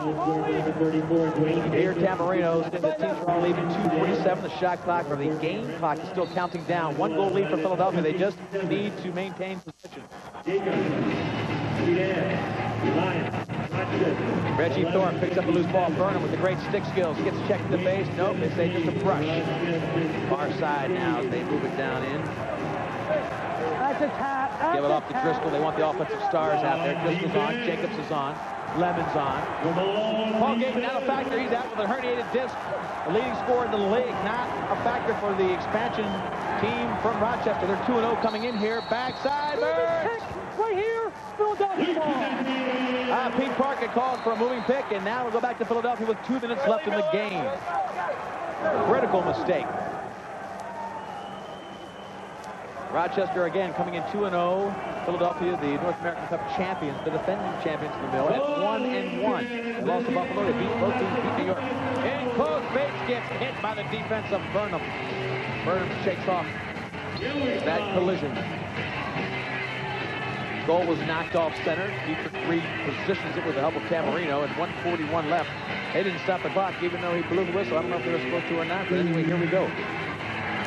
Here, Tamarinos, the teams are all leaving 2:47. The shot clock, or the game clock, is still counting down. 1-goal lead for Philadelphia. They just need to maintain position. Reggie Thorpe picks up a loose ball. Burnham with the great stick skills. Gets checked in the base. Nope, they say just a brush. Far side now as they move it down in. Give it off to Driscoll. They want the offensive stars out there. Driscoll's on. Jacobs is on. Lemon's on. Paul Gayton not a factor. He's out with a herniated disc. The leading scorer in the league. Not a factor for the expansion team from Rochester. They're 2-0 coming in here. Backside. Burns. Right here. Philadelphia ball. Pete Parker called for a moving pick, and now we'll go back to Philadelphia with 2 minutes left in the game. Critical mistake. Rochester again coming in 2-0. Philadelphia, the North American Cup champions, the defending champions of the mill, at 1-1. They lost to Buffalo. They beat both teams, beat New York. In close, Bates gets hit by the defense of Burnham. Burnham shakes off that collision. Goal was knocked off center. Dietrich repositions it with the help of Tamarino, and 1:41 left. They didn't stop the clock, even though he blew the whistle. I don't know if they were supposed to or not, but anyway, here we go.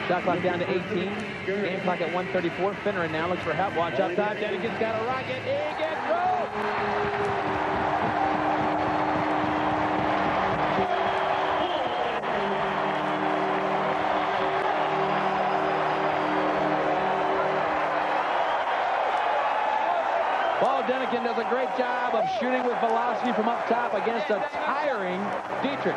Shot clock down to 18. Game clock at 1:34. Finneran now looks for help. Watch up top. Denikin's got a rocket. He gets through. Paul Denikin does a great job of shooting with velocity from up top against a tiring Dietrich.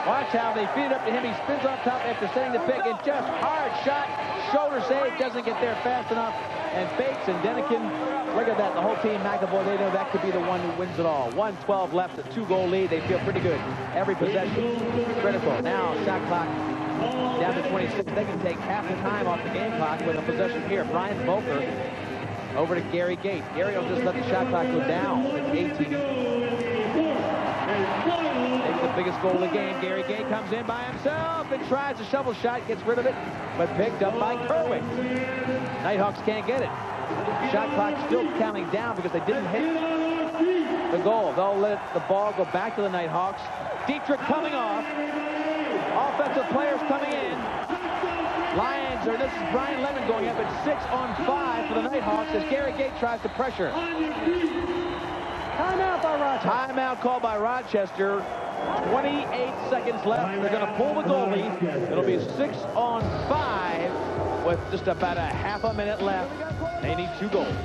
Watch how they feed it up to him. He spins off top after setting the pick, and just hard shot. Shoulder save, doesn't get there fast enough. And Bates and Denikin, look at that. The whole team, McAvoy, they know that could be the one who wins it all. 1:12 left, a 2-goal lead. They feel pretty good. Every possession, critical. Now, shot clock down to 26. They can take half the time off the game clock with a possession here. Brian Volker over to Gary Gate. Gary will just let the shot clock go down. It's 18. Maybe the biggest goal of the game. Gary Gate comes in by himself and tries a shovel shot, gets rid of it, but picked up by Kerwin. Nighthawks can't get it. Shot clock still counting down because they didn't hit the goal. They'll let the ball go back to the Nighthawks. Dietrich coming off. Offensive players coming in. Lions, or this is Brian Lemon going up at 6-on-5 for the Nighthawks as Gary Gate tries to pressure. Timeout by Rochester. Timeout called by Rochester. 28 seconds left. They're going to pull the goalie. It'll be 6-on-5 with just about a half a minute left. They need 2 goals.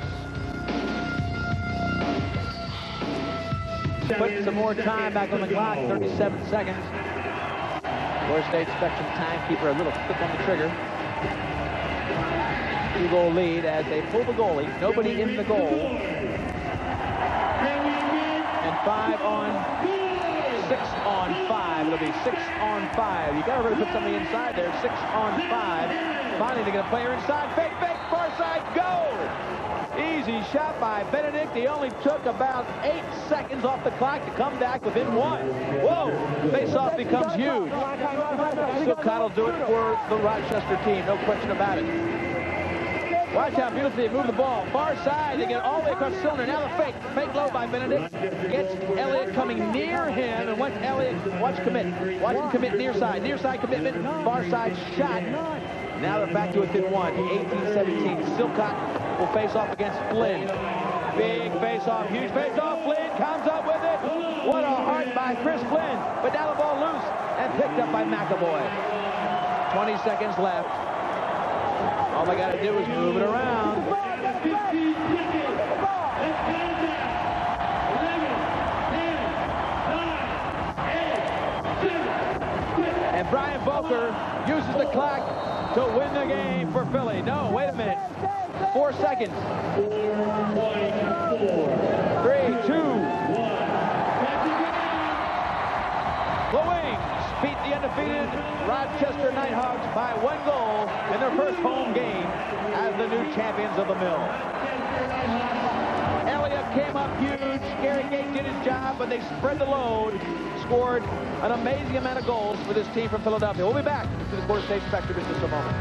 Put some more time back on the clock. 37 seconds. Florida State Spectrum timekeeper a little quick on the trigger. 2-goal lead as they pull the goalie. Nobody in the goal. And 6-on-5. It'll be 6-on-5. You got to really put somebody inside there. 6-on-5. Finally, they're going to play her inside. Fake, far side, goal! Easy shot by Benedict. He only took about 8 seconds off the clock to come back within 1. Whoa! Face-off becomes huge. Silcott will do it for the Rochester team. No question about it. Watch how beautifully they move the ball. Far side, they get all the way across the cylinder. Now the fake. Fake low by Benedict. Gets Elliott coming near him. And watch Elliott, watch commit. Watch him commit near side. Near side commitment. Far side shot. Now they're back to within one. 18-17. Silcock will face off against Flynn. Big face-off. Huge face-off. Flynn comes up with it. What a heart by Chris Flynn. But now the ball loose and picked up by McAvoy. 20 seconds left. All they got to do is move it around. 15 seconds. Let's count it down. 11, 10, 9, 8, 7, 6. And Brian Boker uses the clock to win the game for Philly. No, wait a minute. 4 seconds. 4.4. 3, 2. The Wings beat the undefeated Rochester Nighthawks by 1 goal in their first home game as the new champions of the Mill. Elliott came up huge. Gary Gate did his job, but they spread the load, scored an amazing amount of goals for this team from Philadelphia. We'll be back to the Quarter State Spectrum in just a moment.